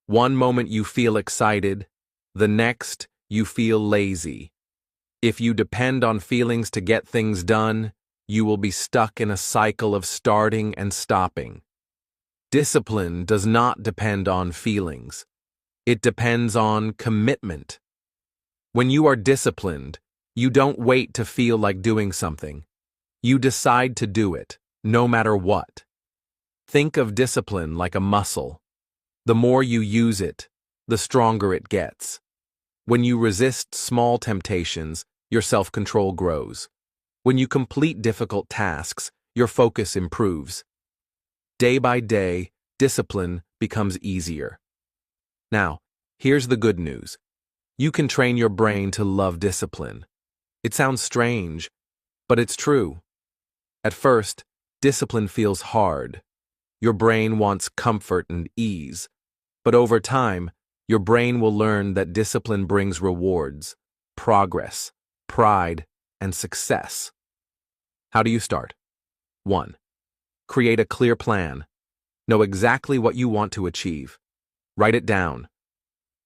One moment you feel excited, the next you feel lazy. If you depend on feelings to get things done, you will be stuck in a cycle of starting and stopping. Discipline does not depend on feelings. It depends on commitment. When you are disciplined, you don't wait to feel like doing something. You decide to do it, no matter what. Think of discipline like a muscle. The more you use it, the stronger it gets. When you resist small temptations, your self-control grows. When you complete difficult tasks, your focus improves. Day by day, discipline becomes easier. Now, here's the good news. You can train your brain to love discipline. It sounds strange, but it's true. At first, discipline feels hard. Your brain wants comfort and ease. But over time, your brain will learn that discipline brings rewards, progress, pride, and success. How do you start? 1. Create a clear plan. Know exactly what you want to achieve. Write it down.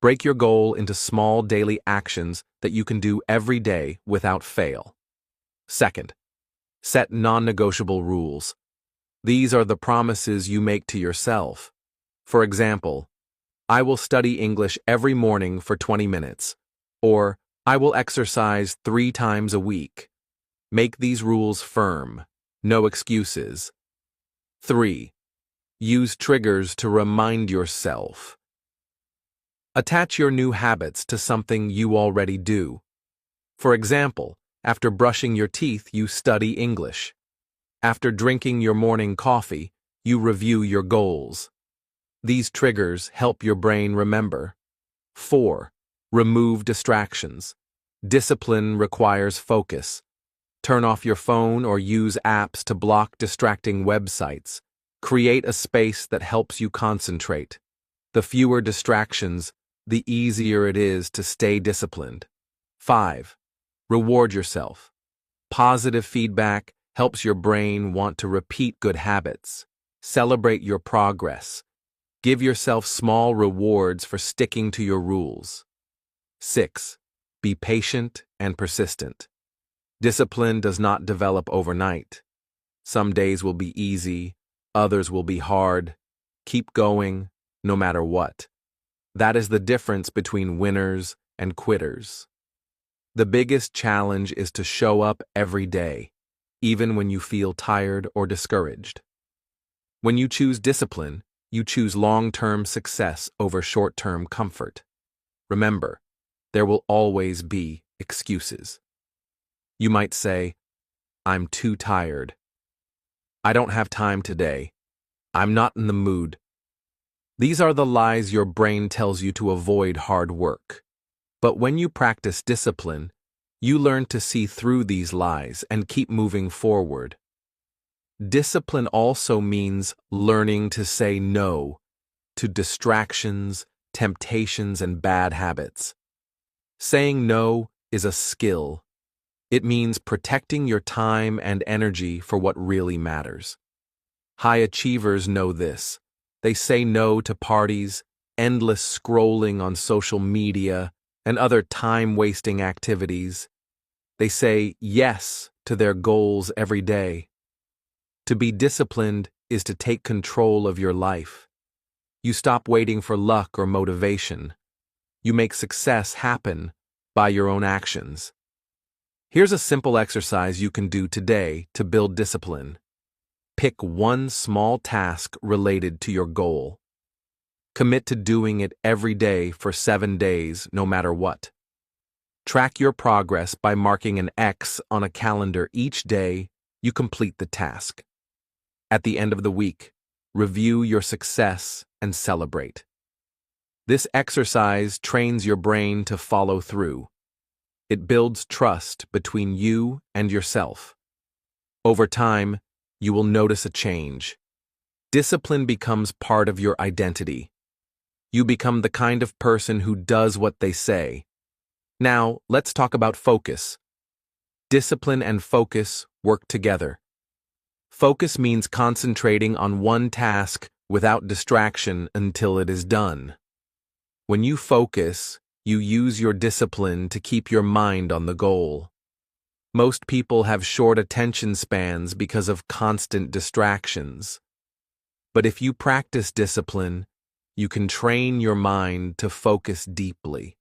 Break your goal into small daily actions that you can do every day without fail. 2. Set non-negotiable rules. These are the promises you make to yourself. For example, I will study English every morning for 20 minutes, or I will exercise 3 times a week. Make these rules firm. No excuses. 3. Use triggers to remind yourself. Attach your new habits to something you already do. For example, after brushing your teeth, you study English. After drinking your morning coffee, you review your goals. These triggers help your brain remember. 4. Remove distractions. Discipline requires focus. Turn off your phone or use apps to block distracting websites. Create a space that helps you concentrate. The fewer distractions, the easier it is to stay disciplined. 5. Reward yourself. Positive feedback helps your brain want to repeat good habits. Celebrate your progress. Give yourself small rewards for sticking to your rules. 6. Be patient and persistent. Discipline does not develop overnight. Some days will be easy, others will be hard. Keep going, no matter what. That is the difference between winners and quitters. The biggest challenge is to show up every day, even when you feel tired or discouraged. When you choose discipline, you choose long-term success over short-term comfort. Remember, there will always be excuses. You might say, I'm too tired. I don't have time today. I'm not in the mood. These are the lies your brain tells you to avoid hard work. But when you practice discipline, you learn to see through these lies and keep moving forward. Discipline also means learning to say no to distractions, temptations, and bad habits. Saying no is a skill. It means protecting your time and energy for what really matters. High achievers know this. They say no to parties, endless scrolling on social media, and other time-wasting activities. They say yes to their goals every day. To be disciplined is to take control of your life. You stop waiting for luck or motivation. You make success happen by your own actions. Here's a simple exercise you can do today to build discipline. Pick one small task related to your goal. Commit to doing it every day for 7 days, no matter what. Track your progress by marking an X on a calendar each day you complete the task. At the end of the week, review your success and celebrate. This exercise trains your brain to follow through. It builds trust between you and yourself. Over time, you will notice a change. Discipline becomes part of your identity. You become the kind of person who does what they say. Now, let's talk about focus. Discipline and focus work together. Focus means concentrating on one task without distraction until it is done. When you focus, you use your discipline to keep your mind on the goal. Most people have short attention spans because of constant distractions. But if you practice discipline, you can train your mind to focus deeply.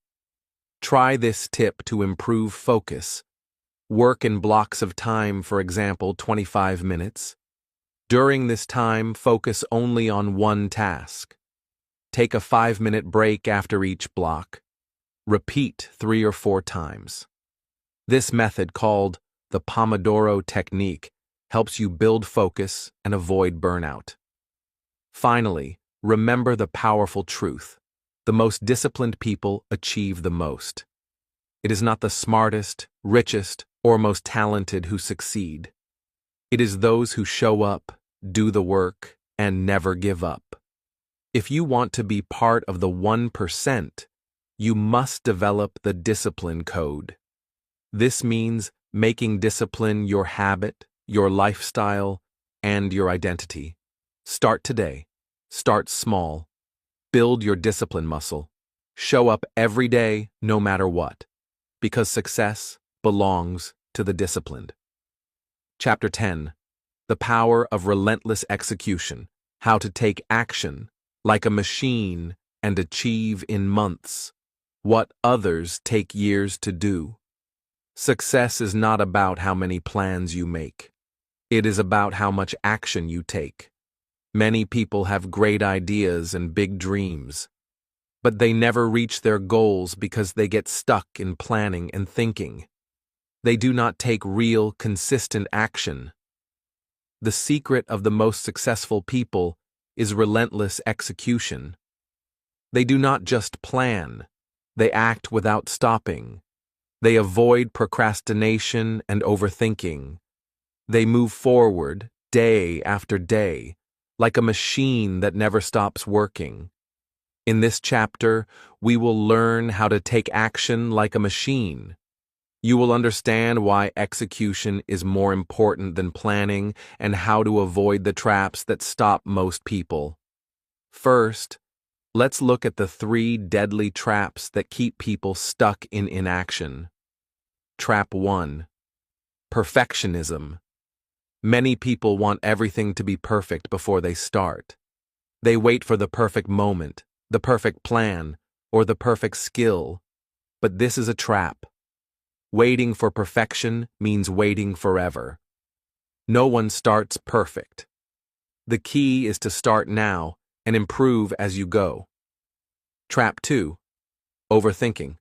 Try this tip to improve focus. Work in blocks of time, for example, 25 minutes. During this time, focus only on one task. Take a 5-minute break after each block. Repeat 3 or 4 times. This method, called the Pomodoro technique, helps you build focus and avoid burnout. Finally, remember the powerful truth. The most disciplined people achieve the most. It is not the smartest, richest, or most talented who succeed. It is those who show up, do the work, and never give up. If you want to be part of the 1%, you must develop the discipline code. This means making discipline your habit, your lifestyle, and your identity. Start today. Start small. Build your discipline muscle. Show up every day, no matter what, because success belongs to the disciplined. Chapter 10. The Power of Relentless Execution. How to take action like a machine and achieve in months what others take years to do. Success is not about how many plans you make. It is about how much action you take. Many people have great ideas and big dreams, but they never reach their goals because they get stuck in planning and thinking. They do not take real, consistent action. The secret of the most successful people is relentless execution. They do not just plan, they act without stopping. They avoid procrastination and overthinking. They move forward, day after day, like a machine that never stops working. In this chapter, we will learn how to take action like a machine. You will understand why execution is more important than planning and how to avoid the traps that stop most people. First, let's look at the 3 deadly traps that keep people stuck in inaction. Trap 1. Perfectionism. Many people want everything to be perfect before they start. They wait for the perfect moment, the perfect plan, or the perfect skill. But this is a trap. Waiting for perfection means waiting forever. No one starts perfect. The key is to start now and improve as you go. Trap 2. Overthinking.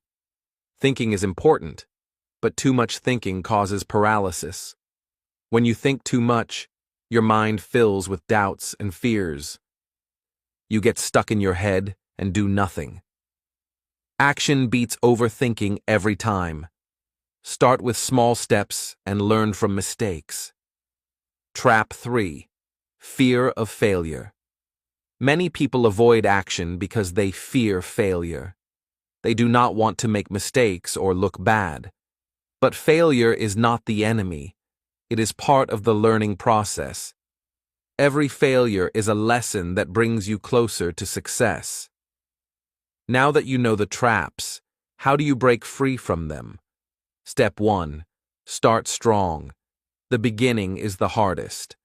Thinking is important, but too much thinking causes paralysis. When you think too much, your mind fills with doubts and fears. You get stuck in your head and do nothing. Action beats overthinking every time. Start with small steps and learn from mistakes. Trap 3. Fear of failure. Many people avoid action because they fear failure. They do not want to make mistakes or look bad. But failure is not the enemy. It is part of the learning process. Every failure is a lesson that brings you closer to success. Now that you know the traps, how do you break free from them? Step 1. Start strong. The beginning is the hardest.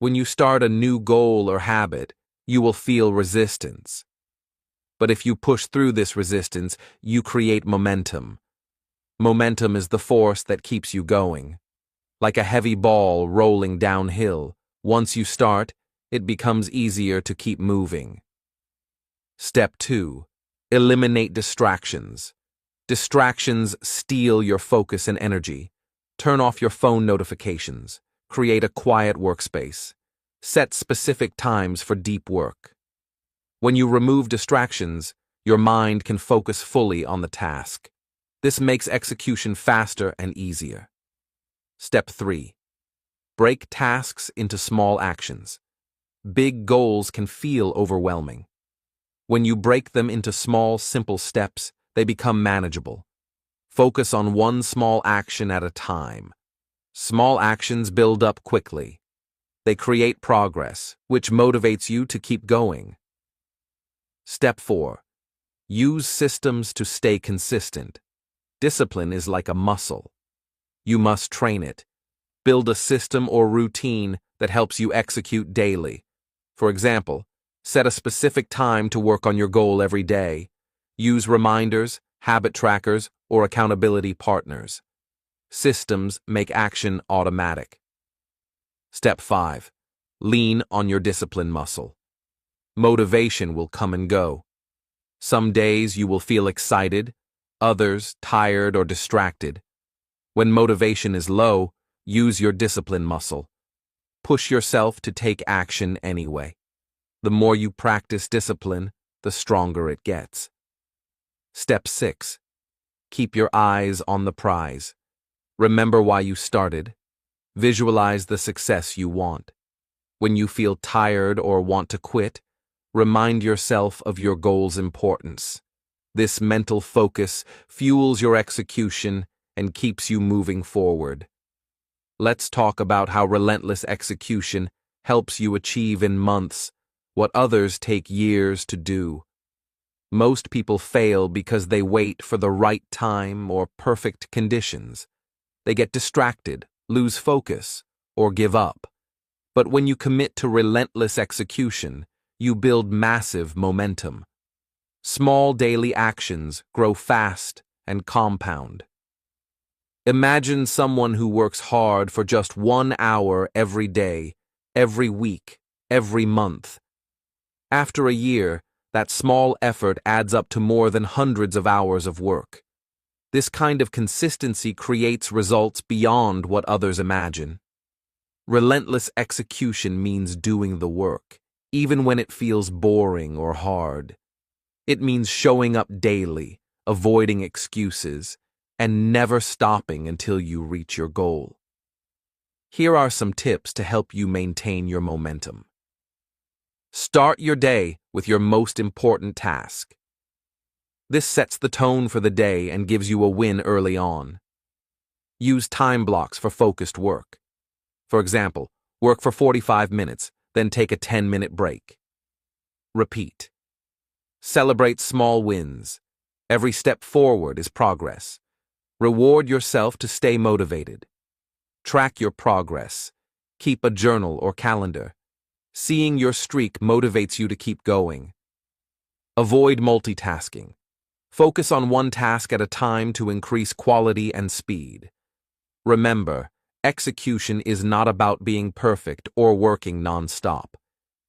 When you start a new goal or habit, you will feel resistance. But if you push through this resistance, you create momentum. Momentum is the force that keeps you going. Like a heavy ball rolling downhill, once you start, it becomes easier to keep moving. Step 2. Eliminate distractions. Distractions steal your focus and energy. Turn off your phone notifications. Create a quiet workspace. Set specific times for deep work. When you remove distractions, your mind can focus fully on the task. This makes execution faster and easier. Step 3. Break tasks into small actions. Big goals can feel overwhelming. When you break them into small, simple steps, they become manageable. Focus on one small action at a time. Small actions build up quickly. They create progress, which motivates you to keep going. Step 4. Use systems to stay consistent. Discipline is like a muscle. You must train it. Build a system or routine that helps you execute daily. For example, set a specific time to work on your goal every day. Use reminders, habit trackers, or accountability partners. Systems make action automatic. Step 5. Lean on your discipline muscle. Motivation will come and go. Some days you will feel excited, others tired or distracted. When motivation is low, use your discipline muscle. Push yourself to take action anyway. The more you practice discipline, the stronger it gets. Step 6. Keep your eyes on the prize. Remember why you started. Visualize the success you want. When you feel tired or want to quit, remind yourself of your goal's importance. This mental focus fuels your execution and keeps you moving forward. Let's talk about how relentless execution helps you achieve in months what others take years to do. Most people fail because they wait for the right time or perfect conditions. They get distracted, lose focus, or give up. But when you commit to relentless execution, you build massive momentum. Small daily actions grow fast and compound. Imagine someone who works hard for just 1 hour every day, every week, every month. After a year, that small effort adds up to more than hundreds of hours of work. This kind of consistency creates results beyond what others imagine. Relentless execution means doing the work, even when it feels boring or hard. It means showing up daily, avoiding excuses, and never stopping until you reach your goal. Here are some tips to help you maintain your momentum. Start your day with your most important task. This sets the tone for the day and gives you a win early on. Use time blocks for focused work. For example, work for 45 minutes, then take a 10-minute break. Repeat. Celebrate small wins. Every step forward is progress. Reward yourself to stay motivated. Track your progress. Keep a journal or calendar. Seeing your streak motivates you to keep going. Avoid multitasking. Focus on one task at a time to increase quality and speed. Remember, execution is not about being perfect or working non-stop.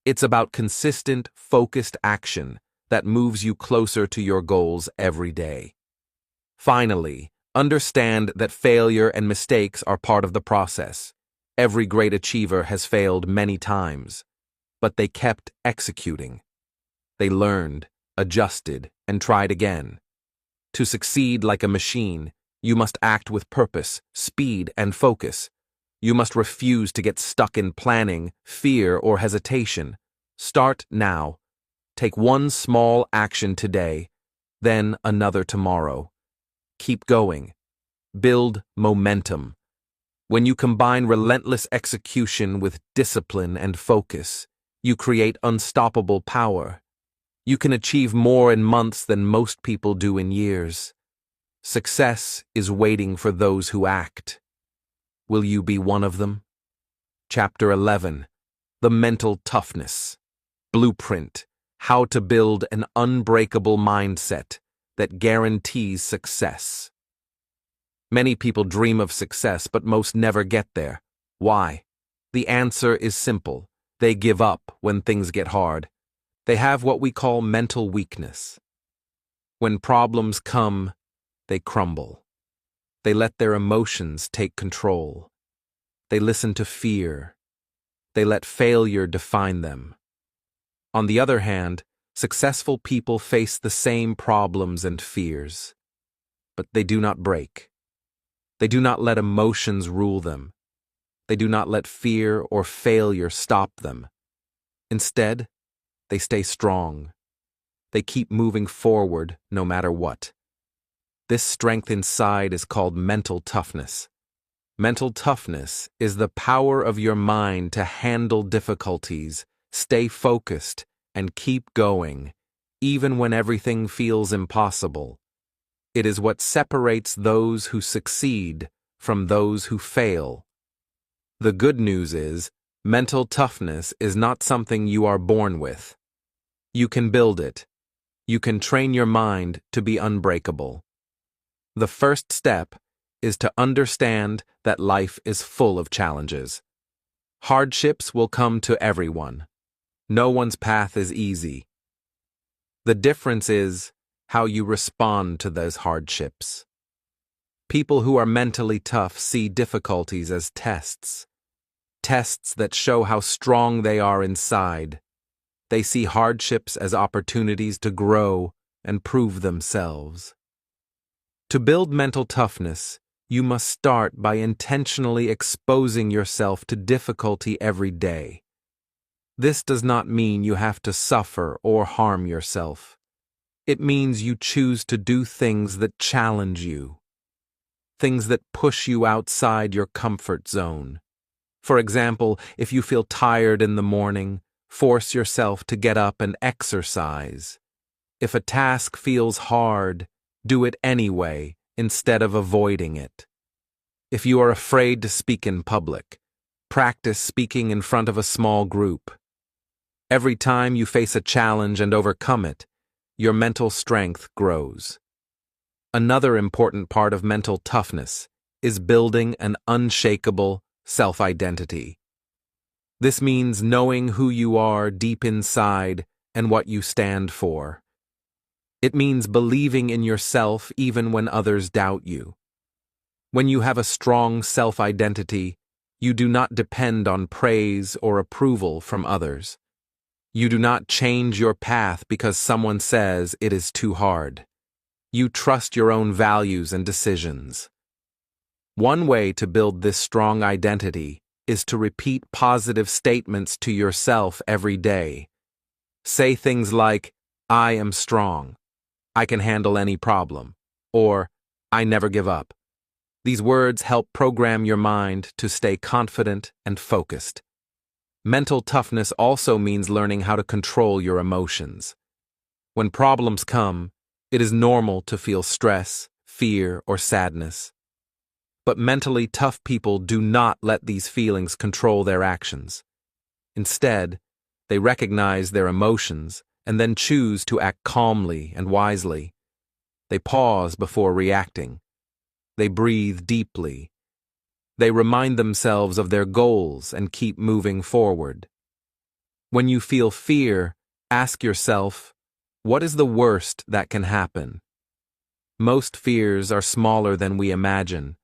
It's about consistent, focused action that moves you closer to your goals every day. Finally, understand that failure and mistakes are part of the process. Every great achiever has failed many times, but they kept executing. They learned, adjusted, and tried again. To succeed like a machine, you must act with purpose, speed, and focus. You must refuse to get stuck in planning, fear, or hesitation. Start now. Take one small action today, then another tomorrow. Keep going. Build momentum. When you combine relentless execution with discipline and focus, you create unstoppable power. You can achieve more in months than most people do in years. Success is waiting for those who act. Will you be one of them? Chapter 11. The Mental Toughness. Blueprint. How to build an unbreakable mindset that guarantees success. Many people dream of success, but most never get there. Why? The answer is simple. They give up when things get hard. They have what we call mental weakness. When problems come, they crumble. They let their emotions take control. They listen to fear. They let failure define them. On the other hand, successful people face the same problems and fears, but they do not break. They do not let emotions rule them. They do not let fear or failure stop them. Instead, they stay strong. They keep moving forward no matter what. This strength inside is called mental toughness. Mental toughness is the power of your mind to handle difficulties, stay focused, and keep going, even when everything feels impossible. It is what separates those who succeed from those who fail. The good news is, mental toughness is not something you are born with. You can build it. You can train your mind to be unbreakable. The first step is to understand that life is full of challenges. Hardships will come to everyone. No one's path is easy. The difference is how you respond to those hardships. People who are mentally tough see difficulties as tests. Tests that show how strong they are inside. They see hardships as opportunities to grow and prove themselves. To build mental toughness, you must start by intentionally exposing yourself to difficulty every day. This does not mean you have to suffer or harm yourself. It means you choose to do things that challenge you. Things that push you outside your comfort zone. For example, if you feel tired in the morning, force yourself to get up and exercise. If a task feels hard, do it anyway, instead of avoiding it. If you are afraid to speak in public, practice speaking in front of a small group. Every time you face a challenge and overcome it, your mental strength grows. Another important part of mental toughness is building an unshakable self-identity. This means knowing who you are deep inside and what you stand for. It means believing in yourself even when others doubt you. When you have a strong self-identity, you do not depend on praise or approval from others. You do not change your path because someone says it is too hard. You trust your own values and decisions. One way to build this strong identity is to repeat positive statements to yourself every day. Say things like, "I am strong," "I can handle any problem," or "I never give up." These words help program your mind to stay confident and focused. Mental toughness also means learning how to control your emotions. When problems come, it is normal to feel stress, fear, or sadness. But mentally tough people do not let these feelings control their actions. Instead, they recognize their emotions and then choose to act calmly and wisely. They pause before reacting. They breathe deeply. They remind themselves of their goals and keep moving forward. When you feel fear, ask yourself, what is the worst that can happen? Most fears are smaller than we imagine.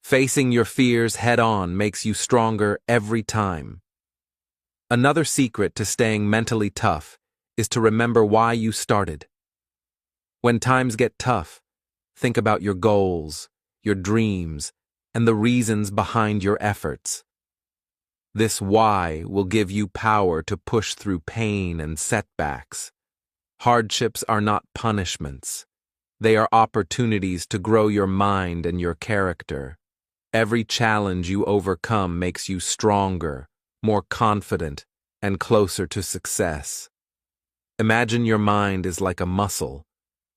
Facing your fears head-on makes you stronger every time. Another secret to staying mentally tough is to remember why you started. When times get tough, think about your goals, your dreams, and the reasons behind your efforts. This why will give you power to push through pain and setbacks. Hardships are not punishments. They are opportunities to grow your mind and your character. Every challenge you overcome makes you stronger, more confident, and closer to success. Imagine your mind is like a muscle.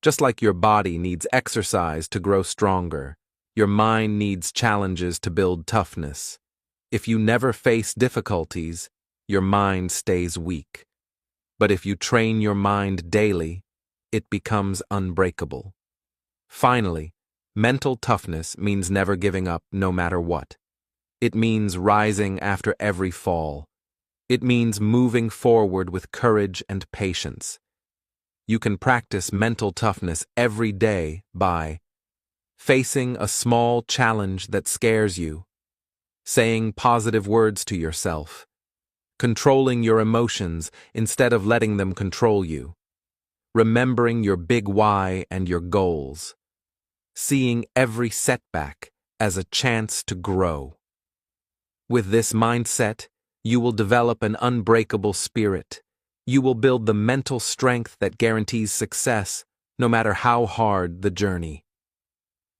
Just like your body needs exercise to grow stronger, your mind needs challenges to build toughness. If you never face difficulties, your mind stays weak. But if you train your mind daily, it becomes unbreakable. Finally, mental toughness means never giving up no matter what. It means rising after every fall. It means moving forward with courage and patience. You can practice mental toughness every day by facing a small challenge that scares you, saying positive words to yourself, controlling your emotions instead of letting them control you, remembering your big why and your goals, seeing every setback as a chance to grow. With this mindset, you will develop an unbreakable spirit. You will build the mental strength that guarantees success, no matter how hard the journey.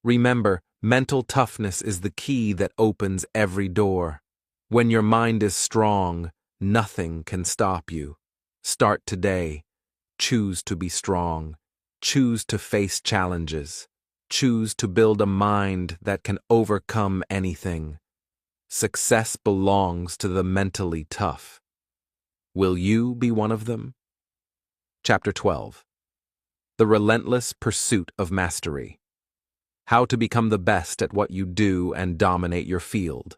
Remember, mental toughness is the key that opens every door. When your mind is strong, nothing can stop you. Start today. Choose to be strong. Choose to face challenges. Choose to build a mind that can overcome anything. Success belongs to the mentally tough. Will you be one of them? Chapter 12. The Relentless Pursuit of Mastery. How to become the best at what you do and dominate your field.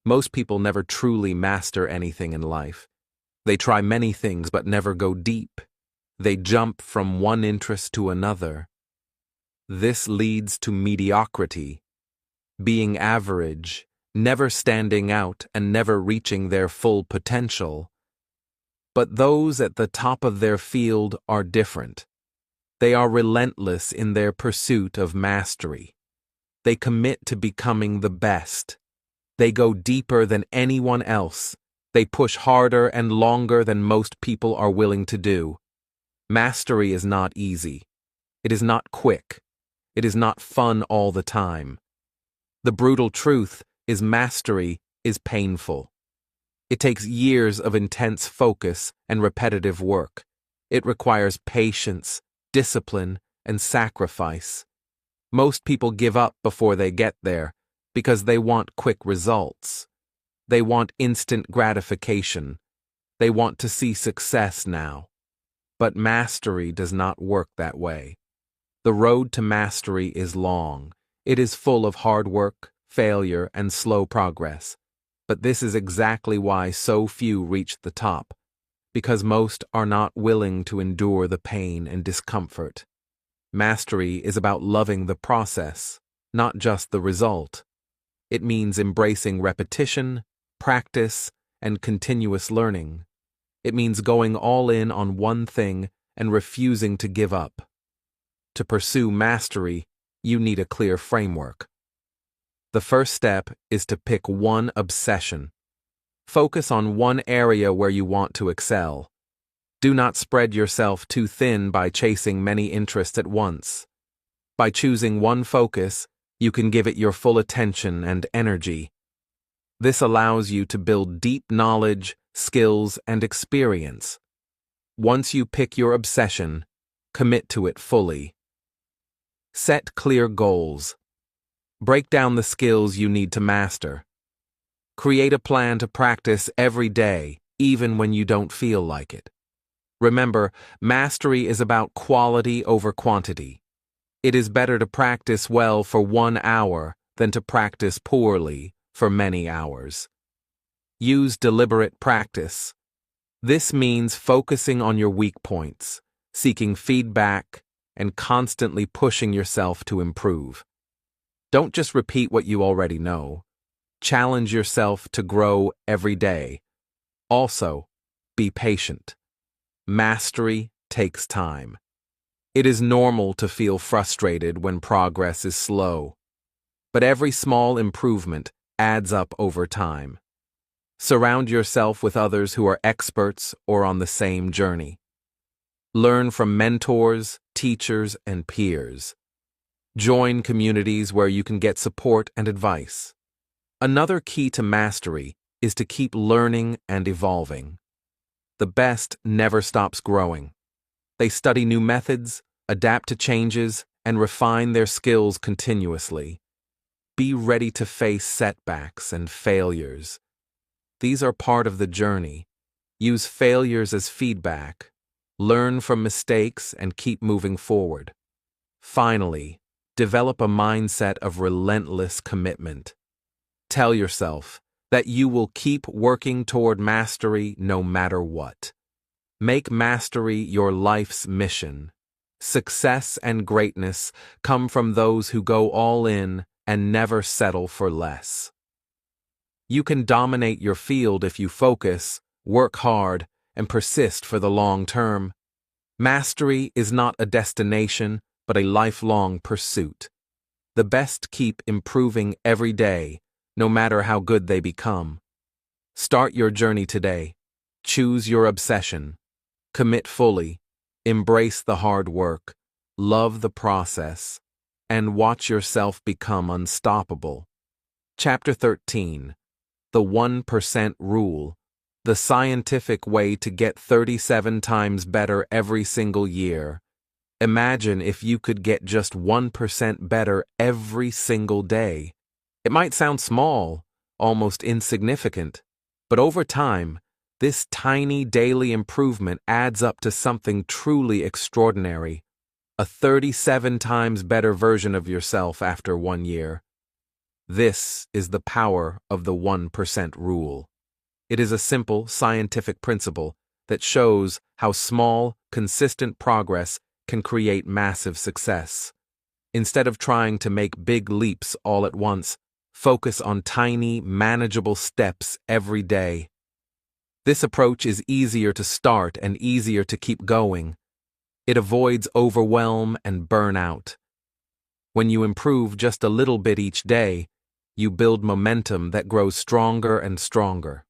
Most people never truly master anything in life. They try many things but never go deep. They jump from one interest to another. This leads to mediocrity, being average, never standing out and never reaching their full potential. But those at the top of their field are different. They are relentless in their pursuit of mastery. They commit to becoming the best. They go deeper than anyone else. They push harder and longer than most people are willing to do. Mastery is not easy. It is not quick. It is not fun all the time. The brutal truth is mastery is painful. It takes years of intense focus and repetitive work. It requires patience, discipline, and sacrifice. Most people give up before they get there because they want quick results. They want instant gratification. They want to see success now. But mastery does not work that way. The road to mastery is long. It is full of hard work, failure, and slow progress. But this is exactly why so few reach the top, because most are not willing to endure the pain and discomfort. Mastery is about loving the process, not just the result. It means embracing repetition, practice, and continuous learning. It means going all in on one thing and refusing to give up. To pursue mastery, you need a clear framework. The first step is to pick one obsession. Focus on one area where you want to excel. Do not spread yourself too thin by chasing many interests at once. By choosing one focus, you can give it your full attention and energy. This allows you to build deep knowledge, skills, and experience. Once you pick your obsession, commit to it fully. Set clear goals. Break down the skills you need to master. Create a plan to practice every day, even when you don't feel like it. Remember, mastery is about quality over quantity. It is better to practice well for 1 hour than to practice poorly for many hours. Use deliberate practice. This means focusing on your weak points, seeking feedback, and constantly pushing yourself to improve. Don't just repeat what you already know. Challenge yourself to grow every day. Also, be patient. Mastery takes time. It is normal to feel frustrated when progress is slow. But every small improvement adds up over time. Surround yourself with others who are experts or on the same journey. Learn from mentors, teachers, and peers. Join communities where you can get support and advice. Another key to mastery is to keep learning and evolving. The best never stops growing. They study new methods, adapt to changes, and refine their skills continuously. Be ready to face setbacks and failures. These are part of the journey. Use failures as feedback. Learn from mistakes and keep moving forward. Finally, develop a mindset of relentless commitment. Tell yourself that you will keep working toward mastery no matter what. Make mastery your life's mission. Success and greatness come from those who go all in and never settle for less. You can dominate your field if you focus, work hard, and persist for the long term. Mastery is not a destination, but a lifelong pursuit. The best keep improving every day, no matter how good they become. Start your journey today. Choose your obsession. Commit fully. Embrace the hard work. Love the process. And watch yourself become unstoppable. Chapter 13. The 1% Rule. The scientific way to get 37 times better every single year. Imagine if you could get just 1% better every single day. It might sound small, almost insignificant, but over time, this tiny daily improvement adds up to something truly extraordinary. A 37 times better version of yourself after 1 year. This is the power of the 1% Rule. It is a simple, scientific principle that shows how small, consistent progress can create massive success. Instead of trying to make big leaps all at once, focus on tiny, manageable steps every day. This approach is easier to start and easier to keep going. It avoids overwhelm and burnout. When you improve just a little bit each day, you build momentum that grows stronger and stronger.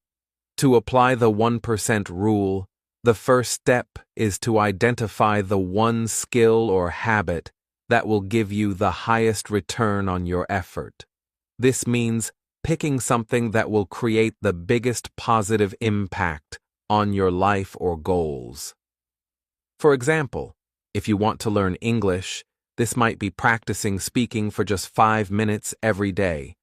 To apply the 1% Rule, the first step is to identify the one skill or habit that will give you the highest return on your effort. This means picking something that will create the biggest positive impact on your life or goals. For example, if you want to learn English, this might be practicing speaking for just 5 minutes every day.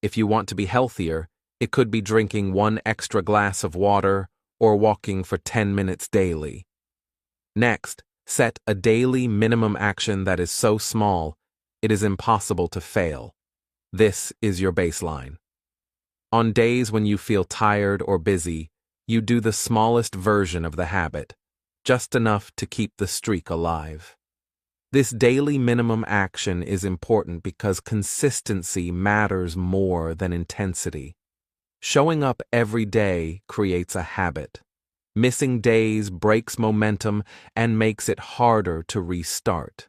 If you want to be healthier, it could be drinking 1 extra glass of water or walking for 10 minutes daily. Next, set a daily minimum action that is so small, it is impossible to fail. This is your baseline. On days when you feel tired or busy, you do the smallest version of the habit, just enough to keep the streak alive. This daily minimum action is important because consistency matters more than intensity. Showing up every day creates a habit. Missing days breaks momentum and makes it harder to restart.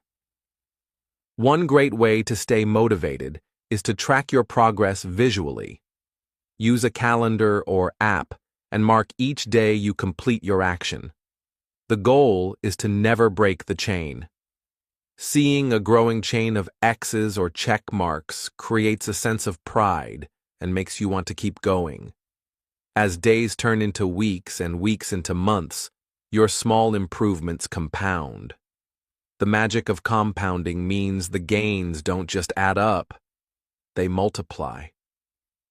One great way to stay motivated is to track your progress visually. Use a calendar or app and mark each day you complete your action. The goal is to never break the chain. Seeing a growing chain of X's or check marks creates a sense of pride and makes you want to keep going. As days turn into weeks and weeks into months, your small improvements compound. The magic of compounding means the gains don't just add up, they multiply.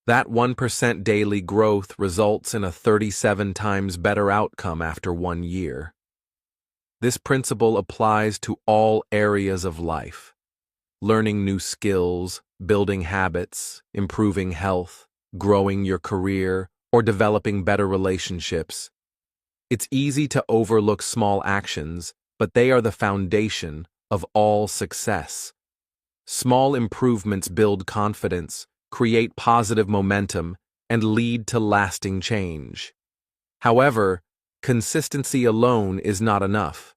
That 1% daily growth results in a 37 times better outcome after 1 year. This principle applies to all areas of life. Learning new skills, building habits, improving health, growing your career, or developing better relationships. It's easy to overlook small actions, but they are the foundation of all success. Small improvements build confidence, create positive momentum, and lead to lasting change. However, consistency alone is not enough.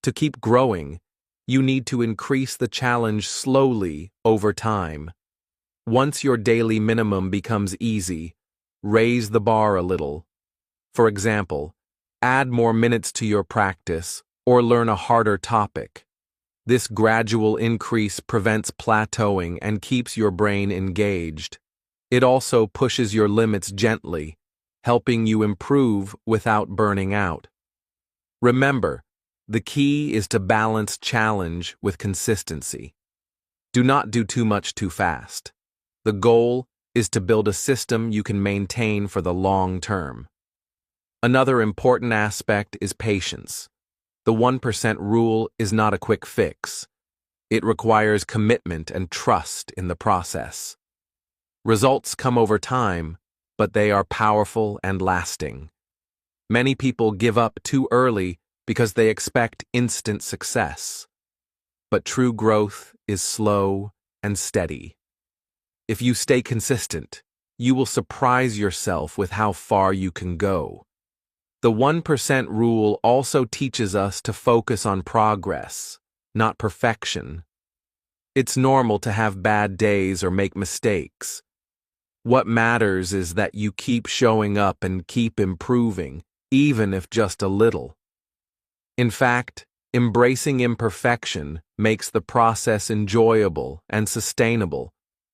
To keep growing, you need to increase the challenge slowly over time. Once your daily minimum becomes easy, raise the bar a little. For example, add more minutes to your practice or learn a harder topic. This gradual increase prevents plateauing and keeps your brain engaged. It also pushes your limits gently, helping you improve without burning out. Remember, the key is to balance challenge with consistency. Do not do too much too fast. The goal is to build a system you can maintain for the long term. Another important aspect is patience. The 1% Rule is not a quick fix. It requires commitment and trust in the process. Results come over time, but they are powerful and lasting. Many people give up too early because they expect instant success. But true growth is slow and steady. If you stay consistent, you will surprise yourself with how far you can go. The 1% rule also teaches us to focus on progress, not perfection. It's normal to have bad days or make mistakes. What matters is that you keep showing up and keep improving, even if just a little. In fact, embracing imperfection makes the process enjoyable and sustainable.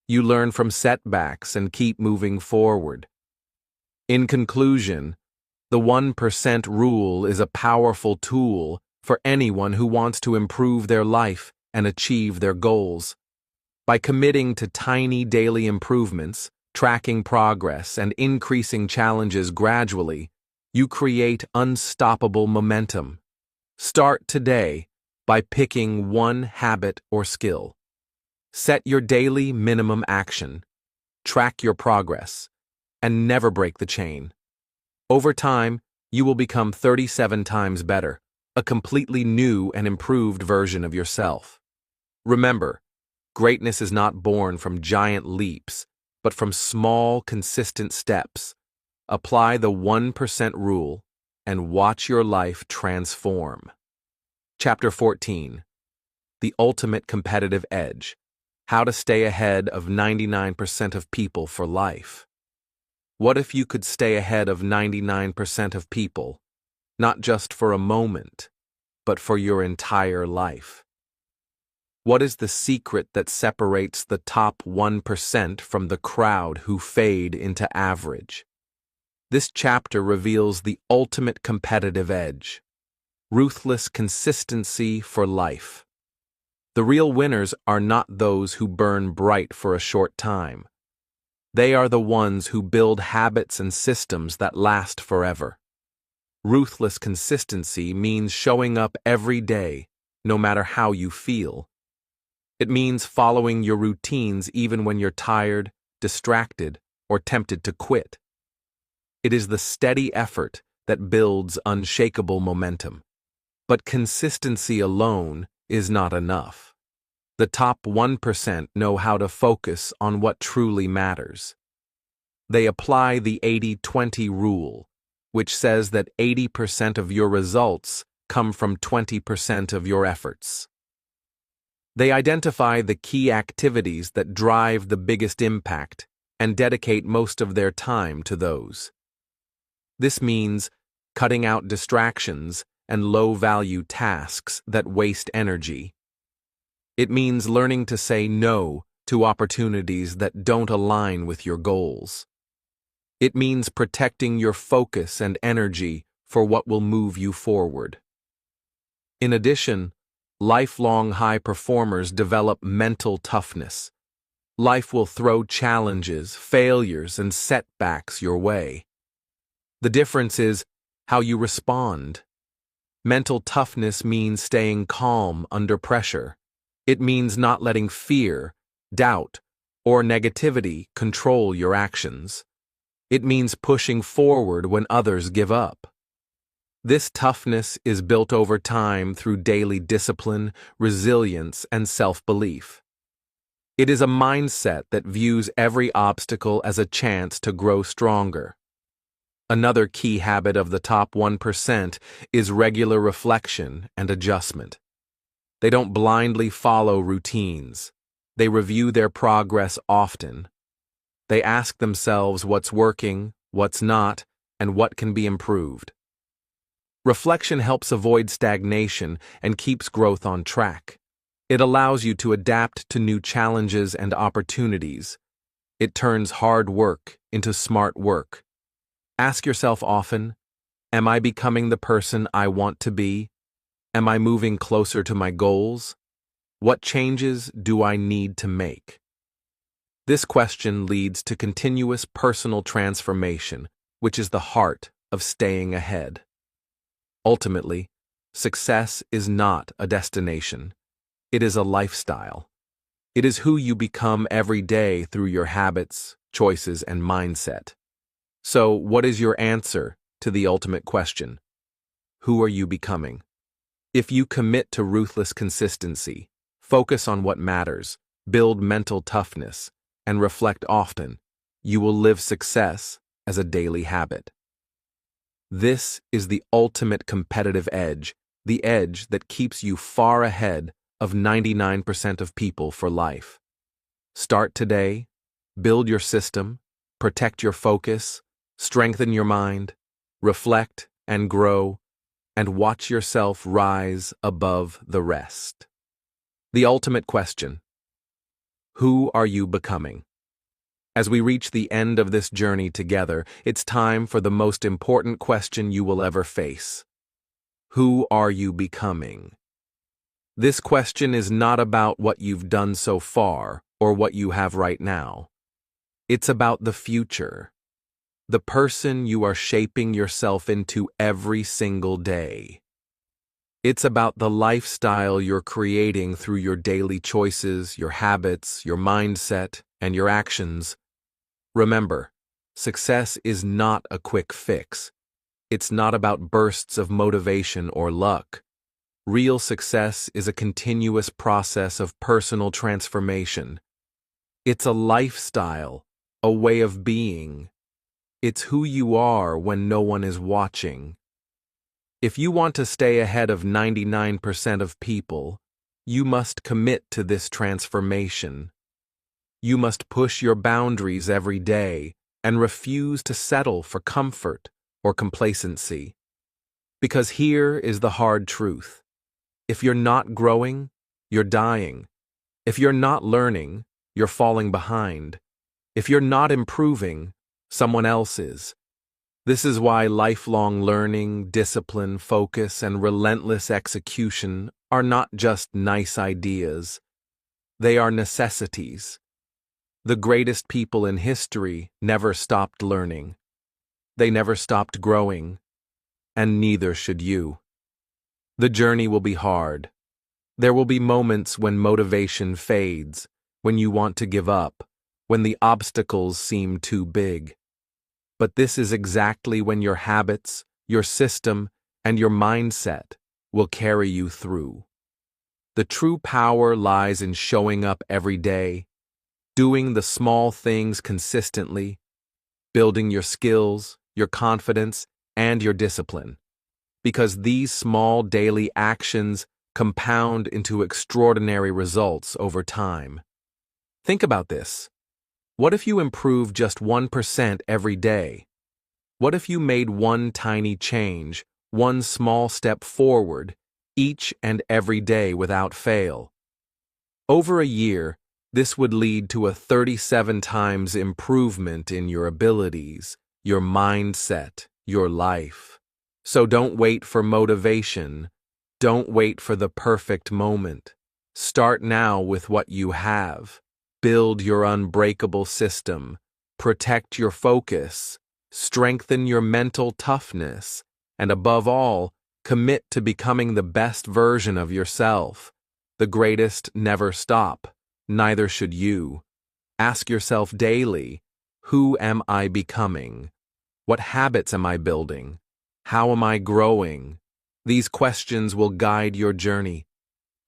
You learn from setbacks and keep moving forward. In conclusion, the 1% rule is a powerful tool for anyone who wants to improve their life and achieve their goals. By committing to tiny daily improvements, tracking progress, and increasing challenges gradually, you create unstoppable momentum. Start today by picking one habit or skill. Set your daily minimum action, track your progress, and never break the chain. Over time, you will become 37 times better, a completely new and improved version of yourself. Remember, greatness is not born from giant leaps, but from small, consistent steps. Apply the 1% rule and watch your life transform. Chapter 14. The Ultimate Competitive Edge. How to stay ahead of 99% of people for life. What if you could stay ahead of 99% of people, not just for a moment, but for your entire life? What is the secret that separates the top 1% from the crowd who fade into average? This chapter reveals the ultimate competitive edge. Ruthless consistency for life. The real winners are not those who burn bright for a short time. They are the ones who build habits and systems that last forever. Ruthless consistency means showing up every day, no matter how you feel. It means following your routines even when you're tired, distracted, or tempted to quit. It is the steady effort that builds unshakable momentum. But consistency alone is not enough. The top 1% know how to focus on what truly matters. They apply the 80-20 rule, which says that 80% of your results come from 20% of your efforts. They identify the key activities that drive the biggest impact and dedicate most of their time to those. This means cutting out distractions and low-value tasks that waste energy. It means learning to say no to opportunities that don't align with your goals. It means protecting your focus and energy for what will move you forward. In addition, lifelong high performers develop mental toughness. Life will throw challenges, failures, and setbacks your way. The difference is how you respond. Mental toughness means staying calm under pressure. It means not letting fear, doubt, or negativity control your actions. It means pushing forward when others give up. This toughness is built over time through daily discipline, resilience, and self-belief. It is a mindset that views every obstacle as a chance to grow stronger. Another key habit of the top 1% is regular reflection and adjustment. They don't blindly follow routines. They review their progress often. They ask themselves what's working, what's not, and what can be improved. Reflection helps avoid stagnation and keeps growth on track. It allows you to adapt to new challenges and opportunities. It turns hard work into smart work. Ask yourself often, am I becoming the person I want to be? Am I moving closer to my goals? What changes do I need to make? This question leads to continuous personal transformation, which is the heart of staying ahead. Ultimately, success is not a destination. It is a lifestyle. It is who you become every day through your habits, choices, and mindset. So, what is your answer to the ultimate question? Who are you becoming? If you commit to ruthless consistency, focus on what matters, build mental toughness, and reflect often, you will live success as a daily habit. This is the ultimate competitive edge, the edge that keeps you far ahead of 99% of people for life. Start today, build your system, protect your focus, strengthen your mind, reflect and grow, and watch yourself rise above the rest. The ultimate question: who are you becoming? As we reach the end of this journey together, it's time for the most important question you will ever face. Who are you becoming? This question is not about what you've done so far or what you have right now. It's about the future, the person you are shaping yourself into every single day. It's about the lifestyle you're creating through your daily choices, your habits, your mindset, and your actions. Remember, success is not a quick fix. It's not about bursts of motivation or luck. Real success is a continuous process of personal transformation. It's a lifestyle, a way of being. It's who you are when no one is watching. If you want to stay ahead of 99% of people, you must commit to this transformation. You must push your boundaries every day and refuse to settle for comfort or complacency. Because here is the hard truth. If you're not growing, you're dying. If you're not learning, you're falling behind. If you're not improving, someone else is. This is why lifelong learning, discipline, focus, and relentless execution are not just nice ideas. They are necessities. The greatest people in history never stopped learning. They never stopped growing, and neither should you. The journey will be hard. There will be moments when motivation fades, when you want to give up, when the obstacles seem too big. But this is exactly when your habits, your system, and your mindset will carry you through. The true power lies in showing up every day, doing the small things consistently, building your skills, your confidence, and your discipline. Because these small daily actions compound into extraordinary results over time. Think about this. What if you improve just 1% every day? What if you made one tiny change, one small step forward, each and every day without fail? Over a year, this would lead to a 37 times improvement in your abilities, your mindset, your life. So don't wait for motivation. Don't wait for the perfect moment. Start now with what you have. Build your unbreakable system. Protect your focus. Strengthen your mental toughness. And above all, commit to becoming the best version of yourself. The greatest never stop. Neither should you. Ask yourself daily, who am I becoming? What habits am I building? How am I growing? These questions will guide your journey.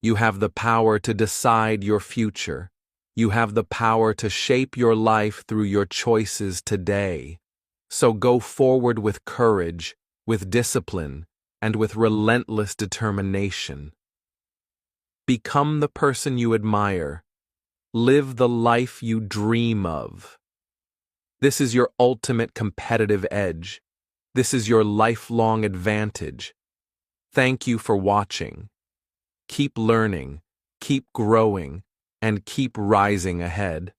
You have the power to decide your future. You have the power to shape your life through your choices today. So go forward with courage, with discipline, and with relentless determination. Become the person you admire. Live the life you dream of. This is your ultimate competitive edge. This is your lifelong advantage. Thank you for watching. Keep learning, keep growing, and keep rising ahead.